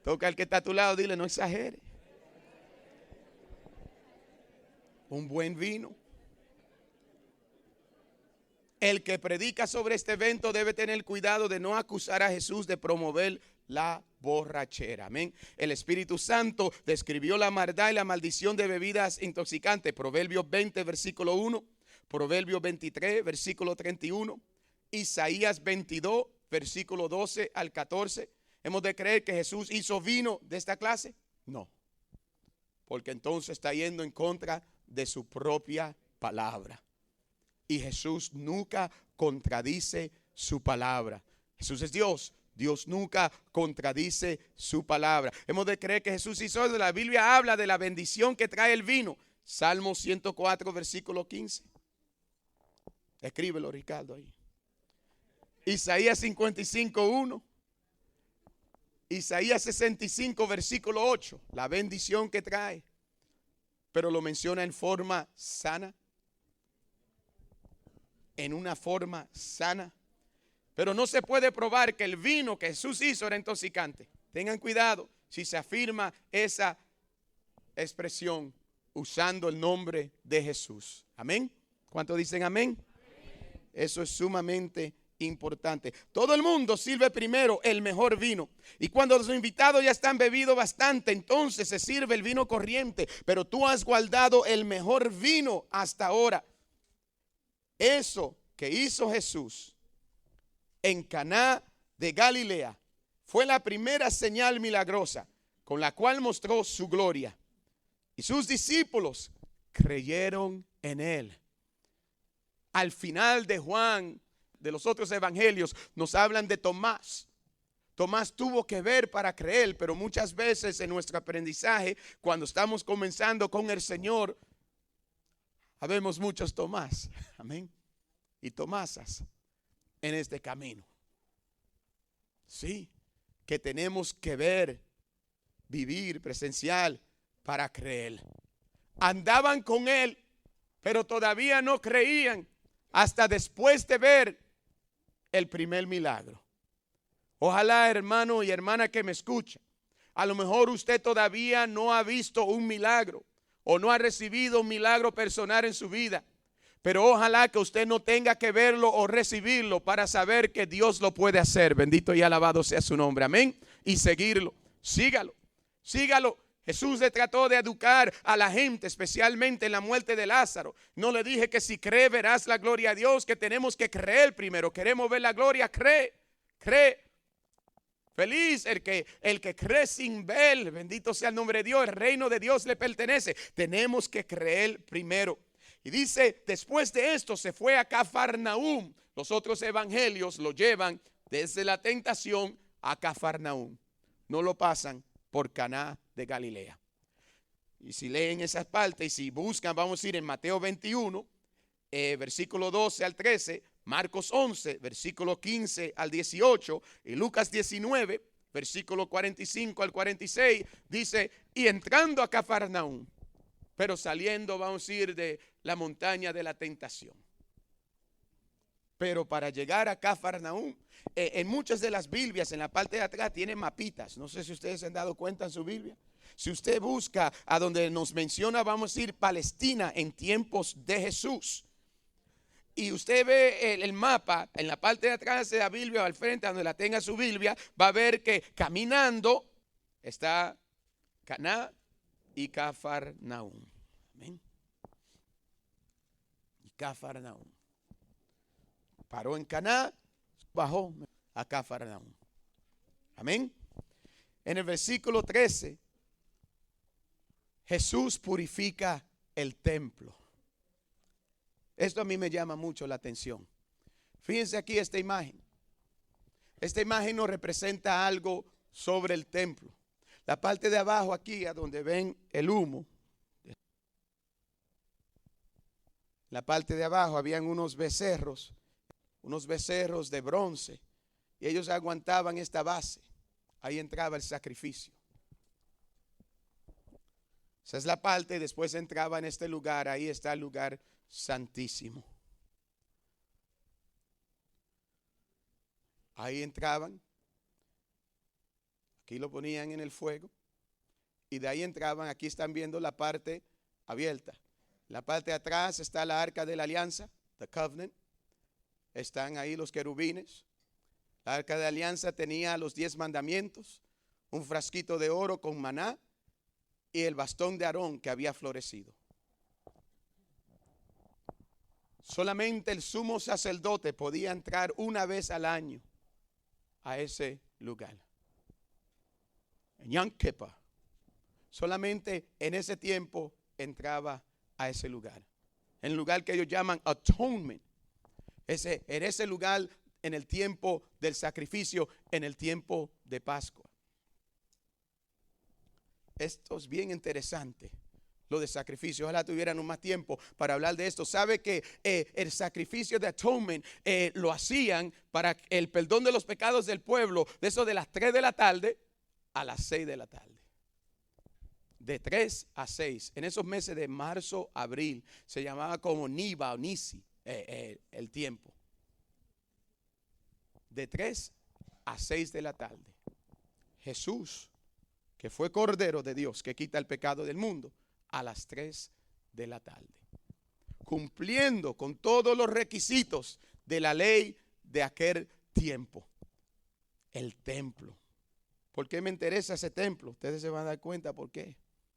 Toca al que está a tu lado, dile, no exagere. Un buen vino. El que predica sobre este evento debe tener cuidado de no acusar a Jesús de promover la borrachera. Amén. El Espíritu Santo describió la maldad y la maldición de bebidas intoxicantes. Proverbios 20, versículo 1. Proverbios 23, versículo 31. Isaías 22, versículo 12 al 14. ¿Hemos de creer que Jesús hizo vino de esta clase? No. Porque entonces está yendo en contra de su propia palabra. Y Jesús nunca contradice su palabra. Jesús es Dios. Dios nunca contradice su palabra. Hemos de creer que Jesús hizo eso. La Biblia habla de la bendición que trae el vino. Salmo 104, versículo 15. Escríbelo, Ricardo, ahí. Isaías 55, 1. Isaías 65, versículo 8. La bendición que trae. Pero lo menciona en forma sana. En una forma sana. Pero no se puede probar que el vino que Jesús hizo era intoxicante. Tengan cuidado si se afirma esa expresión usando el nombre de Jesús. Amén. ¿Cuántos dicen amén? Eso es sumamente importante. Todo el mundo sirve primero el mejor vino. Y cuando los invitados ya están bebido bastante, entonces se sirve el vino corriente. Pero tú has guardado el mejor vino hasta ahora. Eso que hizo Jesús en Caná de Galilea fue la primera señal milagrosa con la cual mostró su gloria. Y sus discípulos creyeron en él. Al final de Juan, de los otros evangelios, nos hablan de Tomás. Tomás tuvo que ver para creer, pero muchas veces en nuestro aprendizaje, cuando estamos comenzando con el Señor, habemos muchos Tomás, amén, y Tomásas en este camino. Sí, que tenemos que ver, vivir, presencial para creer. Andaban con él, pero todavía no creían hasta después de ver el primer milagro. Ojalá, hermano y hermana que me escucha, a lo mejor usted todavía no ha visto un milagro o no ha recibido un milagro personal en su vida. Pero ojalá que usted no tenga que verlo o recibirlo para saber que Dios lo puede hacer. Bendito y alabado sea su nombre. Amén. Y seguirlo. Sígalo. Sígalo. Jesús le trató de educar a la gente, especialmente en la muerte de Lázaro. No le dije que si cree verás la gloria a Dios, que tenemos que creer primero. Queremos ver la gloria, cree. Cree. Feliz el que cree sin ver. Bendito sea el nombre de Dios. El reino de Dios le pertenece. Tenemos que creer primero. Y dice, después de esto se fue a Cafarnaúm. Los otros evangelios lo llevan desde la tentación a Cafarnaúm. No lo pasan por Caná de Galilea. Y si leen esas partes y si buscan, vamos a ir en Mateo 21, versículo 12 al 13, Marcos 11, versículo 15 al 18 y Lucas 19, versículo 45 al 46, dice, y entrando a Cafarnaúm, pero saliendo, vamos a ir de la montaña de la tentación. Pero para llegar a Cafarnaúm, en muchas de las Biblias, en la parte de atrás, tiene mapitas. No sé si ustedes se han dado cuenta en su Biblia. Si usted busca a donde nos menciona, vamos a ir Palestina en tiempos de Jesús. Y usted ve el mapa en la parte de atrás de la Biblia o al frente, donde la tenga su Biblia, va a ver que caminando está Caná y Cafarnaúm. Amén. Y Cafarnaúm. Paró en Caná, bajó a Cafarnaúm. Amén. En el versículo 13, Jesús purifica el templo. Esto a mí me llama mucho la atención. Fíjense aquí esta imagen. Esta imagen nos representa algo sobre el templo. La parte de abajo aquí, a donde ven el humo. La parte de abajo habían unos becerros unos becerros de bronce, y ellos aguantaban esta base. Ahí entraba el sacrificio. Esa es la parte. Después entraba en este lugar. Ahí está el lugar santísimo. Ahí entraban. Aquí lo ponían en el fuego. Y de ahí entraban. Aquí están viendo la parte abierta. La parte de atrás está la arca de la alianza, the covenant. Están ahí los querubines. La arca de la alianza tenía los 10 mandamientos, un frasquito de oro con maná y el bastón de Aarón que había florecido. Solamente el sumo sacerdote podía entrar una vez al año a ese lugar. En Yom Kippur, solamente en ese tiempo entraba a ese lugar. En el lugar que ellos llaman atonement. En ese lugar, en el tiempo del sacrificio, en el tiempo de Pascua. Esto es bien interesante, lo de sacrificio. Ojalá tuvieran más tiempo para hablar de esto. Sabe que el sacrificio de atonement lo hacían para el perdón de los pecados del pueblo, de eso de las 3 de la tarde a las 6 de la tarde. De 3 a 6, en esos meses de marzo, abril, se llamaba como Niba o Nisi, el tiempo. De 3 a 6 de la tarde. Jesús, que fue Cordero de Dios, que quita el pecado del mundo, a las 3 de la tarde. Cumpliendo con todos los requisitos de la ley de aquel tiempo. El templo. ¿Por qué me interesa ese templo? Ustedes se van a dar cuenta por qué.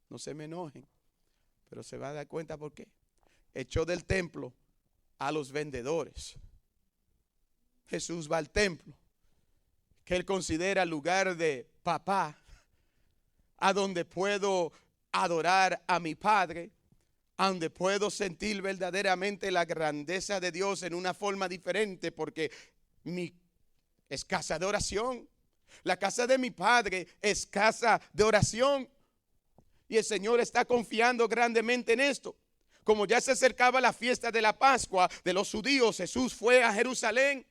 No se me enojen, pero se van a dar cuenta por qué. Echó del templo a los vendedores. Jesús va al templo, que él considera lugar de papá, a donde puedo adorar a mi Padre, a donde puedo sentir verdaderamente la grandeza de Dios en una forma diferente, porque es casa de oración. La casa de mi Padre es casa de oración. Y el Señor está confiando grandemente en esto. Como ya se acercaba la fiesta de la Pascua de los judíos, Jesús fue a Jerusalén.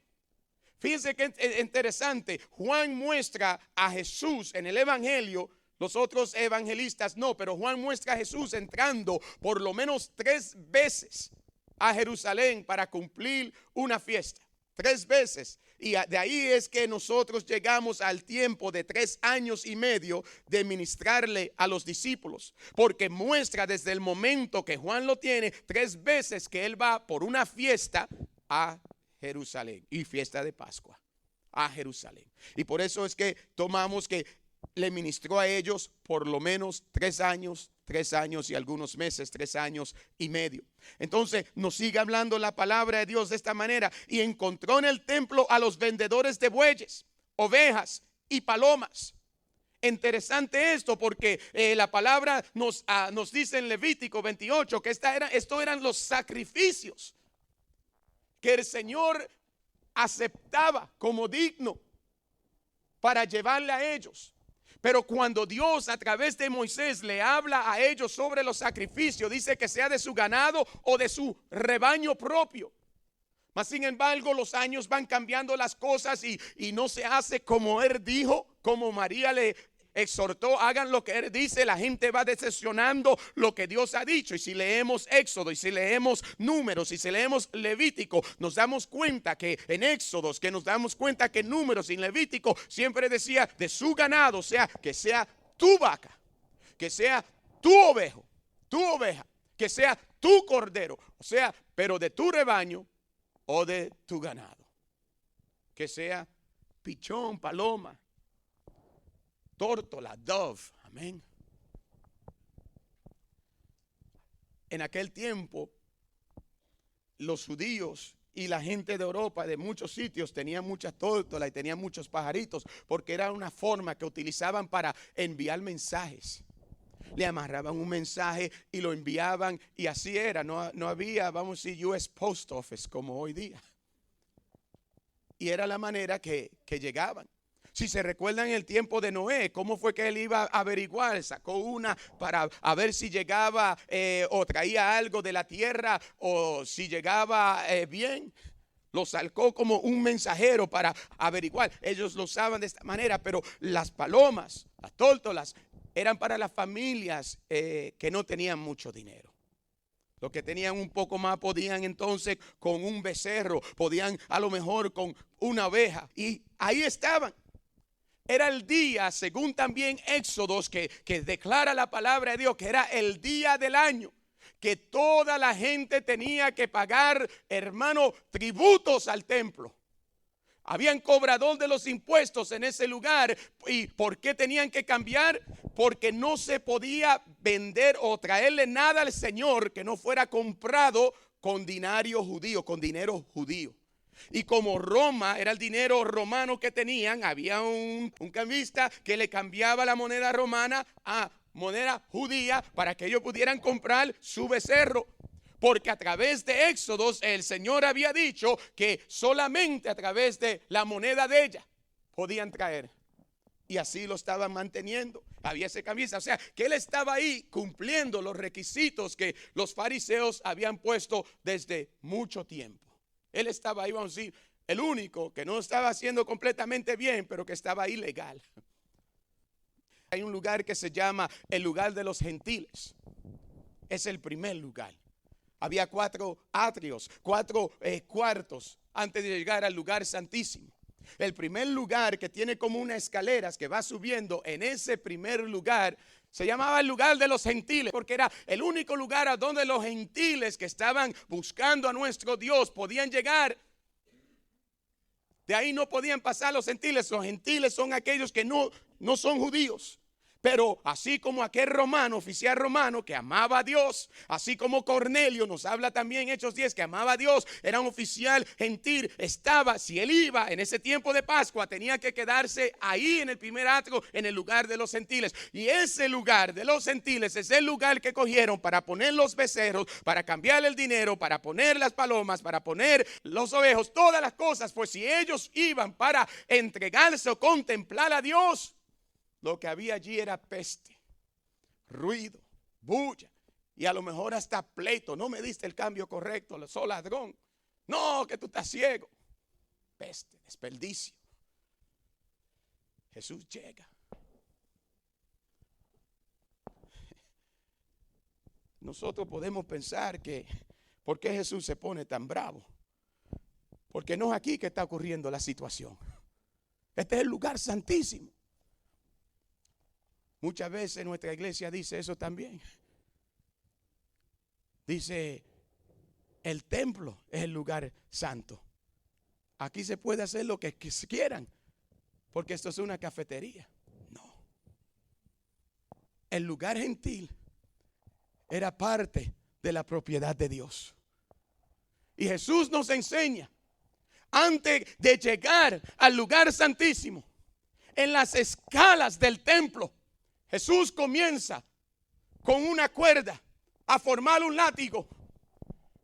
Fíjense que interesante. Juan muestra a Jesús en el Evangelio. Los otros evangelistas no, pero Juan muestra a Jesús entrando por lo menos 3 veces a Jerusalén para cumplir una fiesta. 3 veces. Y de ahí es que nosotros llegamos al tiempo de 3 años y medio de ministrarle a los discípulos. Porque muestra desde el momento que Juan lo tiene 3 veces que él va por una fiesta a Jerusalén. Y fiesta de Pascua a Jerusalén. Y por eso es que tomamos que le ministró a ellos por lo menos 3 años y algunos meses, 3 años y medio. Entonces nos sigue hablando la palabra de Dios de esta manera. Y encontró en el templo a los vendedores de bueyes, ovejas y palomas. Interesante esto porque la palabra nos dice en Levítico 28 que estos eran los sacrificios que el Señor aceptaba como digno para llevarle a ellos. Pero cuando Dios a través de Moisés le habla a ellos sobre los sacrificios, dice que sea de su ganado o de su rebaño propio. Mas sin embargo los años van cambiando las cosas y no se hace como él dijo, como María le exhortó, hagan lo que él dice. La gente va decepcionando lo que Dios ha dicho. Y si leemos Éxodo, y si leemos Números, y si leemos Levítico, nos damos cuenta que en Éxodos, que nos damos cuenta que en Números y en Levítico siempre decía de su ganado, o sea, que sea tu vaca, que sea tu oveja, que sea tu cordero, o sea, pero de tu rebaño o de tu ganado, que sea pichón, paloma, tórtola, dove, amén. En aquel tiempo, los judíos y la gente de Europa, de muchos sitios, tenían muchas tórtolas y tenían muchos pajaritos, porque era una forma que utilizaban para enviar mensajes. Le amarraban un mensaje y lo enviaban, y así era. No había, vamos a decir, US Post Office como hoy día. Y era la manera que llegaban. Si se recuerdan el tiempo de Noé, ¿cómo fue que él iba a averiguar? Sacó una para a ver si llegaba o traía algo de la tierra o si llegaba bien. lo sacó como un mensajero para averiguar. Ellos lo usaban de esta manera, pero las palomas, las tórtolas, eran para las familias que no tenían mucho dinero. Los que tenían un poco más podían entonces con un becerro, podían a lo mejor con una oveja. Y ahí estaban. Era el día, según también Éxodos, que declara la palabra de Dios, que era el día del año, que toda la gente tenía que pagar, hermano, tributos al templo. Habían cobrador de los impuestos en ese lugar. ¿Y por qué tenían que cambiar? Porque no se podía vender o traerle nada al Señor que no fuera comprado con dinero judío. Y como Roma era el dinero romano que tenían, había un cambista que le cambiaba la moneda romana a moneda judía para que ellos pudieran comprar su becerro. Porque a través de Éxodos el Señor había dicho que solamente a través de la moneda de ella podían traer. Y así lo estaban manteniendo. Había ese cambista. O sea, que él estaba ahí cumpliendo los requisitos que los fariseos habían puesto desde mucho tiempo. Él estaba ahí, vamos a decir, el único que no estaba haciendo completamente bien, pero que estaba ahí legal. Hay un lugar que se llama el lugar de los gentiles. Es el primer lugar. Había 4 atrios, 4 cuartos antes de llegar al lugar santísimo. El primer lugar, que tiene como unas escaleras que va subiendo, en ese primer lugar se llamaba el lugar de los gentiles, porque era el único lugar a donde los gentiles que estaban buscando a nuestro Dios podían llegar. De ahí no podían pasar los gentiles. Los gentiles son aquellos que no son judíos. Pero así como aquel romano, oficial romano que amaba a Dios, así como Cornelio nos habla también en Hechos 10 que amaba a Dios, era un oficial gentil, si él iba en ese tiempo de Pascua, tenía que quedarse ahí en el primer atrio, en el lugar de los gentiles. Y ese lugar de los gentiles es el lugar que cogieron para poner los becerros, para cambiar el dinero, para poner las palomas, para poner los ovejos, todas las cosas. Pues si ellos iban para entregarse o contemplar a Dios, lo que había allí era peste, ruido, bulla y a lo mejor hasta pleito. No me diste el cambio correcto, sos ladrón. No, que tú estás ciego. Peste, desperdicio. Jesús llega. Nosotros podemos pensar que ¿por qué Jesús se pone tan bravo? Porque no es aquí que está ocurriendo la situación. Este es el lugar santísimo. Muchas veces nuestra iglesia dice eso también. Dice, el templo es el lugar santo. Aquí se puede hacer lo que quieran, porque esto es una cafetería. No. El lugar gentil era parte de la propiedad de Dios. Y Jesús nos enseña, antes de llegar al lugar santísimo, en las escalas del templo, Jesús comienza con una cuerda a formar un látigo,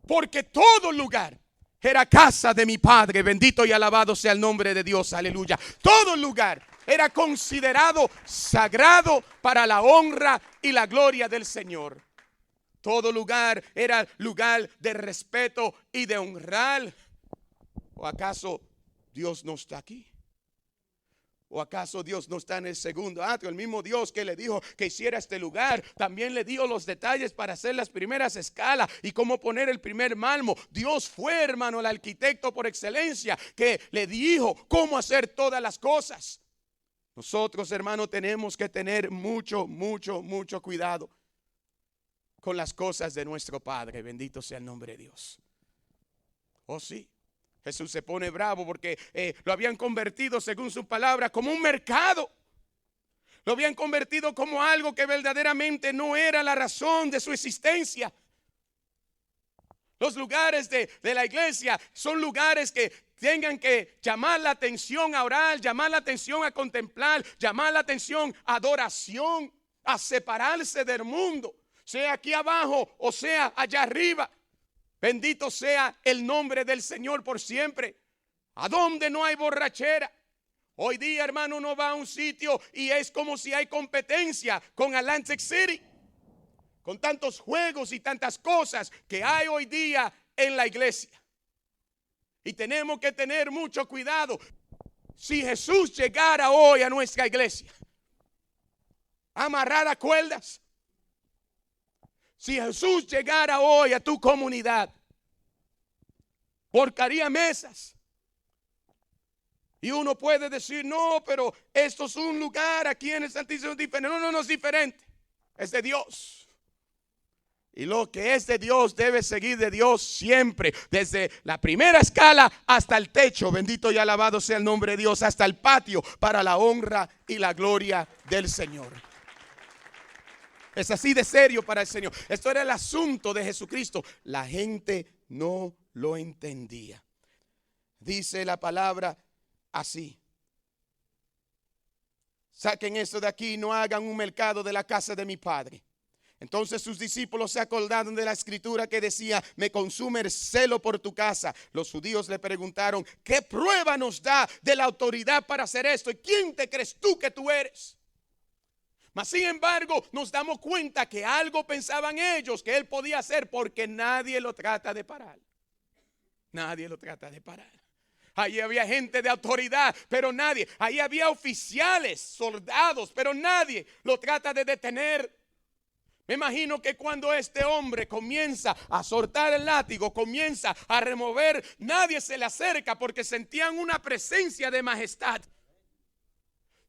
porque todo lugar era casa de mi Padre. Bendito y alabado sea el nombre de Dios, aleluya. Todo lugar era considerado sagrado para la honra y la gloria del Señor. Todo lugar era lugar de respeto y de honrar. ¿O acaso Dios no está aquí? ¿O acaso Dios no está en el segundo atrio? El mismo Dios que le dijo que hiciera este lugar, también le dio los detalles para hacer las primeras escalas y cómo poner el primer mármol. Dios fue, hermano, el arquitecto por excelencia, que le dijo cómo hacer todas las cosas. Nosotros, hermano, tenemos que tener mucho cuidado con las cosas de nuestro Padre. Bendito sea el nombre de Dios. Oh, sí. Jesús se pone bravo porque lo habían convertido, según su palabra, como un mercado. Lo habían convertido como algo que verdaderamente no era la razón de su existencia. Los lugares de la iglesia son lugares que tengan que llamar la atención a orar, llamar la atención a contemplar, llamar la atención a adoración, a separarse del mundo, sea aquí abajo o sea allá arriba. Bendito sea el nombre del Señor por siempre. A donde no hay borrachera. Hoy día, hermano, uno va a un sitio y es como si hay competencia con Atlantic City, con tantos juegos y tantas cosas que hay hoy día en la iglesia. Y tenemos que tener mucho cuidado. Si Jesús llegara hoy a nuestra iglesia, amarrar a cuerdas. Si Jesús llegara hoy a tu comunidad, porcaría mesas. Y uno puede decir, no, pero esto es un lugar aquí en el Santísimo diferente. No, no es diferente. Es de Dios. Y lo que es de Dios debe seguir de Dios siempre. Desde la primera escala hasta el techo. Bendito y alabado sea el nombre de Dios. Hasta el patio, para la honra y la gloria del Señor. Es así de serio para el Señor. Esto era el asunto de Jesucristo. La gente no lo entendía. Dice la palabra así: saquen eso de aquí, no hagan un mercado de la casa de mi Padre. Entonces sus discípulos se acordaron de la escritura que decía: me consume el celo por tu casa. Los judíos le preguntaron: ¿qué prueba nos da de la autoridad para hacer esto? ¿Y quién te crees tú que tú eres? Mas sin embargo nos damos cuenta que algo pensaban ellos que él podía hacer, porque nadie lo trata de parar. Nadie lo trata de parar. Allí había gente de autoridad, pero nadie. Ahí había oficiales, soldados, pero nadie lo trata de detener. Me imagino que cuando este hombre comienza a soltar el látigo, comienza a remover, nadie se le acerca porque sentían una presencia de majestad.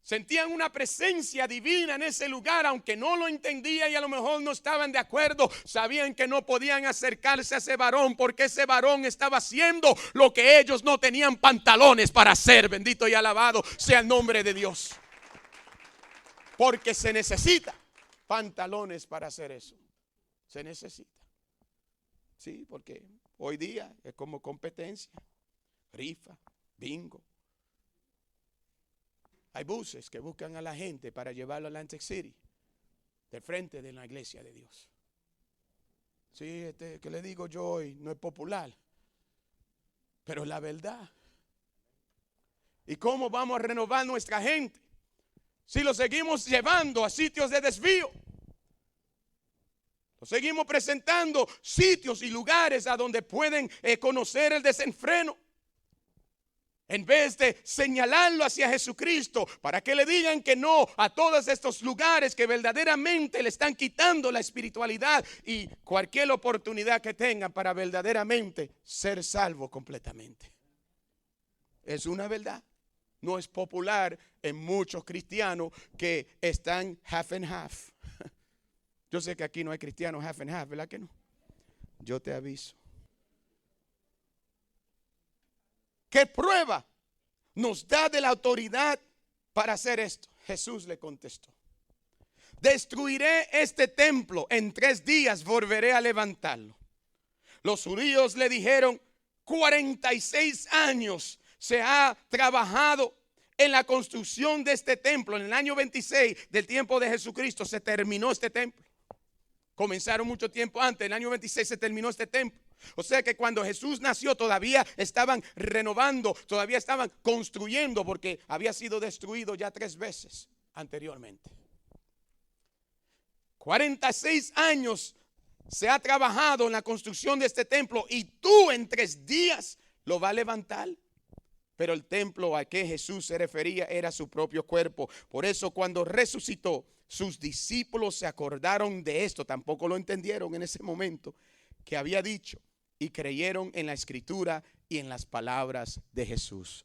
Sentían una presencia divina en ese lugar, aunque no lo entendían y a lo mejor no estaban de acuerdo. Sabían que no podían acercarse a ese varón porque ese varón estaba haciendo lo que ellos no tenían pantalones para hacer. Bendito y alabado sea el nombre de Dios. Porque se necesita pantalones para hacer eso. Se necesita. Sí, porque hoy día es como competencia, rifa, bingo. Hay buses que buscan a la gente para llevarlo a Atlantic City, del frente de la iglesia de Dios. Sí, que le digo yo hoy no es popular, pero es la verdad. ¿Y cómo vamos a renovar nuestra gente si lo seguimos llevando a sitios de desvío? Lo seguimos presentando sitios y lugares a donde pueden conocer el desenfreno. En vez de señalarlo hacia Jesucristo, para que le digan que no a todos estos lugares que verdaderamente le están quitando la espiritualidad y cualquier oportunidad que tengan para verdaderamente ser salvo completamente. Es una verdad. No es popular en muchos cristianos que están half and half. Yo sé que aquí no hay cristianos half and half, ¿verdad que no? Yo te aviso. ¿Qué prueba nos da de la autoridad para hacer esto? Jesús le contestó: destruiré este templo, en 3 días volveré a levantarlo. Los judíos le dijeron: 46 años se ha trabajado en la construcción de este templo. En el año 26 del tiempo de Jesucristo se terminó este templo. Comenzaron mucho tiempo antes, en el año 26 se terminó este templo. O sea que cuando Jesús nació todavía estaban renovando, todavía estaban construyendo, porque había sido destruido ya 3 veces anteriormente. 46 años se ha trabajado en la construcción de este templo y tú en 3 días lo vas a levantar. Pero el templo a que Jesús se refería era su propio cuerpo. Por eso cuando resucitó, sus discípulos se acordaron de esto. Tampoco lo entendieron en ese momento que había dicho, y creyeron en la escritura y en las palabras de Jesús.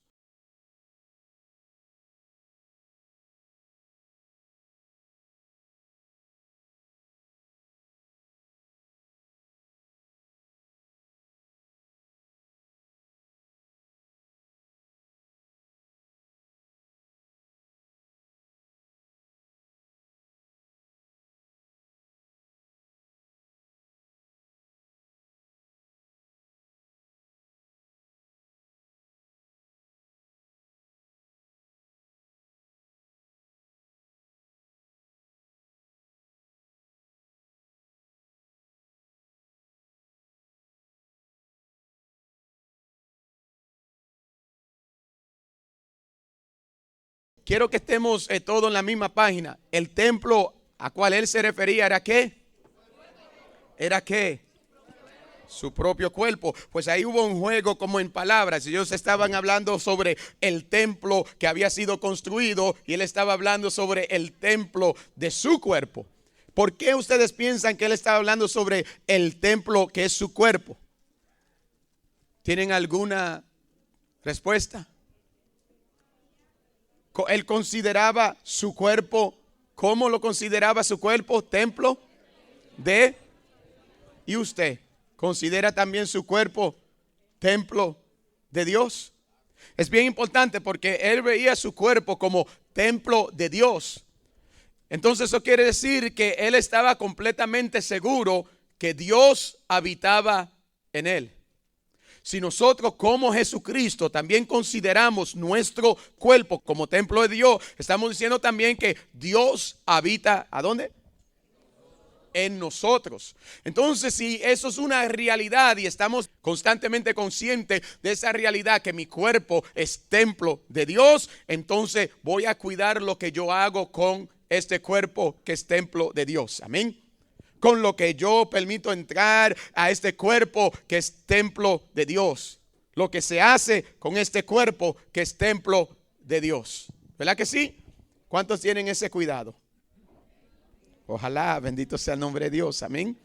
Quiero que estemos todos en la misma página. El templo a cual él se refería era ¿qué? ¿Era qué? Su propio cuerpo. Pues ahí hubo un juego como en palabras. Ellos estaban hablando sobre el templo que había sido construido y él estaba hablando sobre el templo de su cuerpo. ¿Por qué ustedes piensan que él estaba hablando sobre el templo que es su cuerpo? ¿Tienen alguna respuesta? Él consideraba su cuerpo, ¿cómo lo consideraba su cuerpo? Templo de... ¿Y usted considera también su cuerpo templo de Dios? Es bien importante porque él veía su cuerpo como templo de Dios. Entonces eso quiere decir que él estaba completamente seguro que Dios habitaba en él. Si nosotros como Jesucristo también consideramos nuestro cuerpo como templo de Dios, estamos diciendo también que Dios habita, ¿a dónde? En nosotros. Entonces, si eso es una realidad y estamos constantemente conscientes de esa realidad, que mi cuerpo es templo de Dios, entonces voy a cuidar lo que yo hago con este cuerpo que es templo de Dios. Amén. Con lo que yo permito entrar a este cuerpo que es templo de Dios. Lo que se hace con este cuerpo que es templo de Dios. ¿Verdad que sí? ¿Cuántos tienen ese cuidado? Ojalá, bendito sea el nombre de Dios. Amén.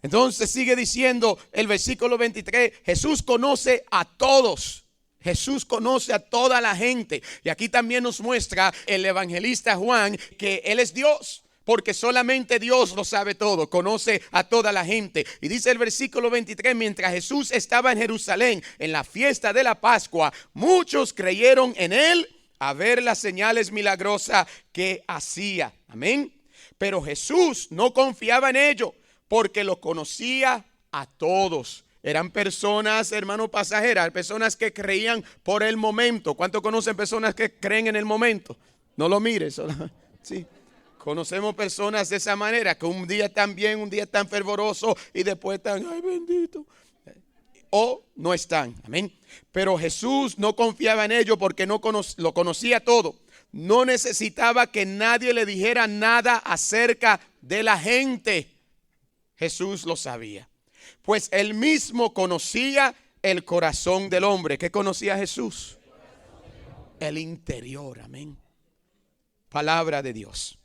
Entonces sigue diciendo el versículo 23. Jesús conoce a todos. Jesús conoce a toda la gente. Y aquí también nos muestra el evangelista Juan que Él es Dios. Porque solamente Dios lo sabe todo, conoce a toda la gente. Y dice el versículo 23, mientras Jesús estaba en Jerusalén en la fiesta de la Pascua, muchos creyeron en Él a ver las señales milagrosas que hacía. Amén. Pero Jesús no confiaba en ello porque lo conocía a todos. Eran personas, hermano, pasajeras, personas que creían por el momento. ¿Cuántos conocen personas que creen en el momento? No lo mires. Sí. Conocemos personas de esa manera, que un día están bien, un día están fervorosos y después están, ay bendito. O no están, amén. Pero Jesús no confiaba en ello porque lo conocía todo. No necesitaba que nadie le dijera nada acerca de la gente. Jesús lo sabía. Pues él mismo conocía el corazón del hombre. ¿Qué conocía Jesús? El interior, amén. Palabra de Dios.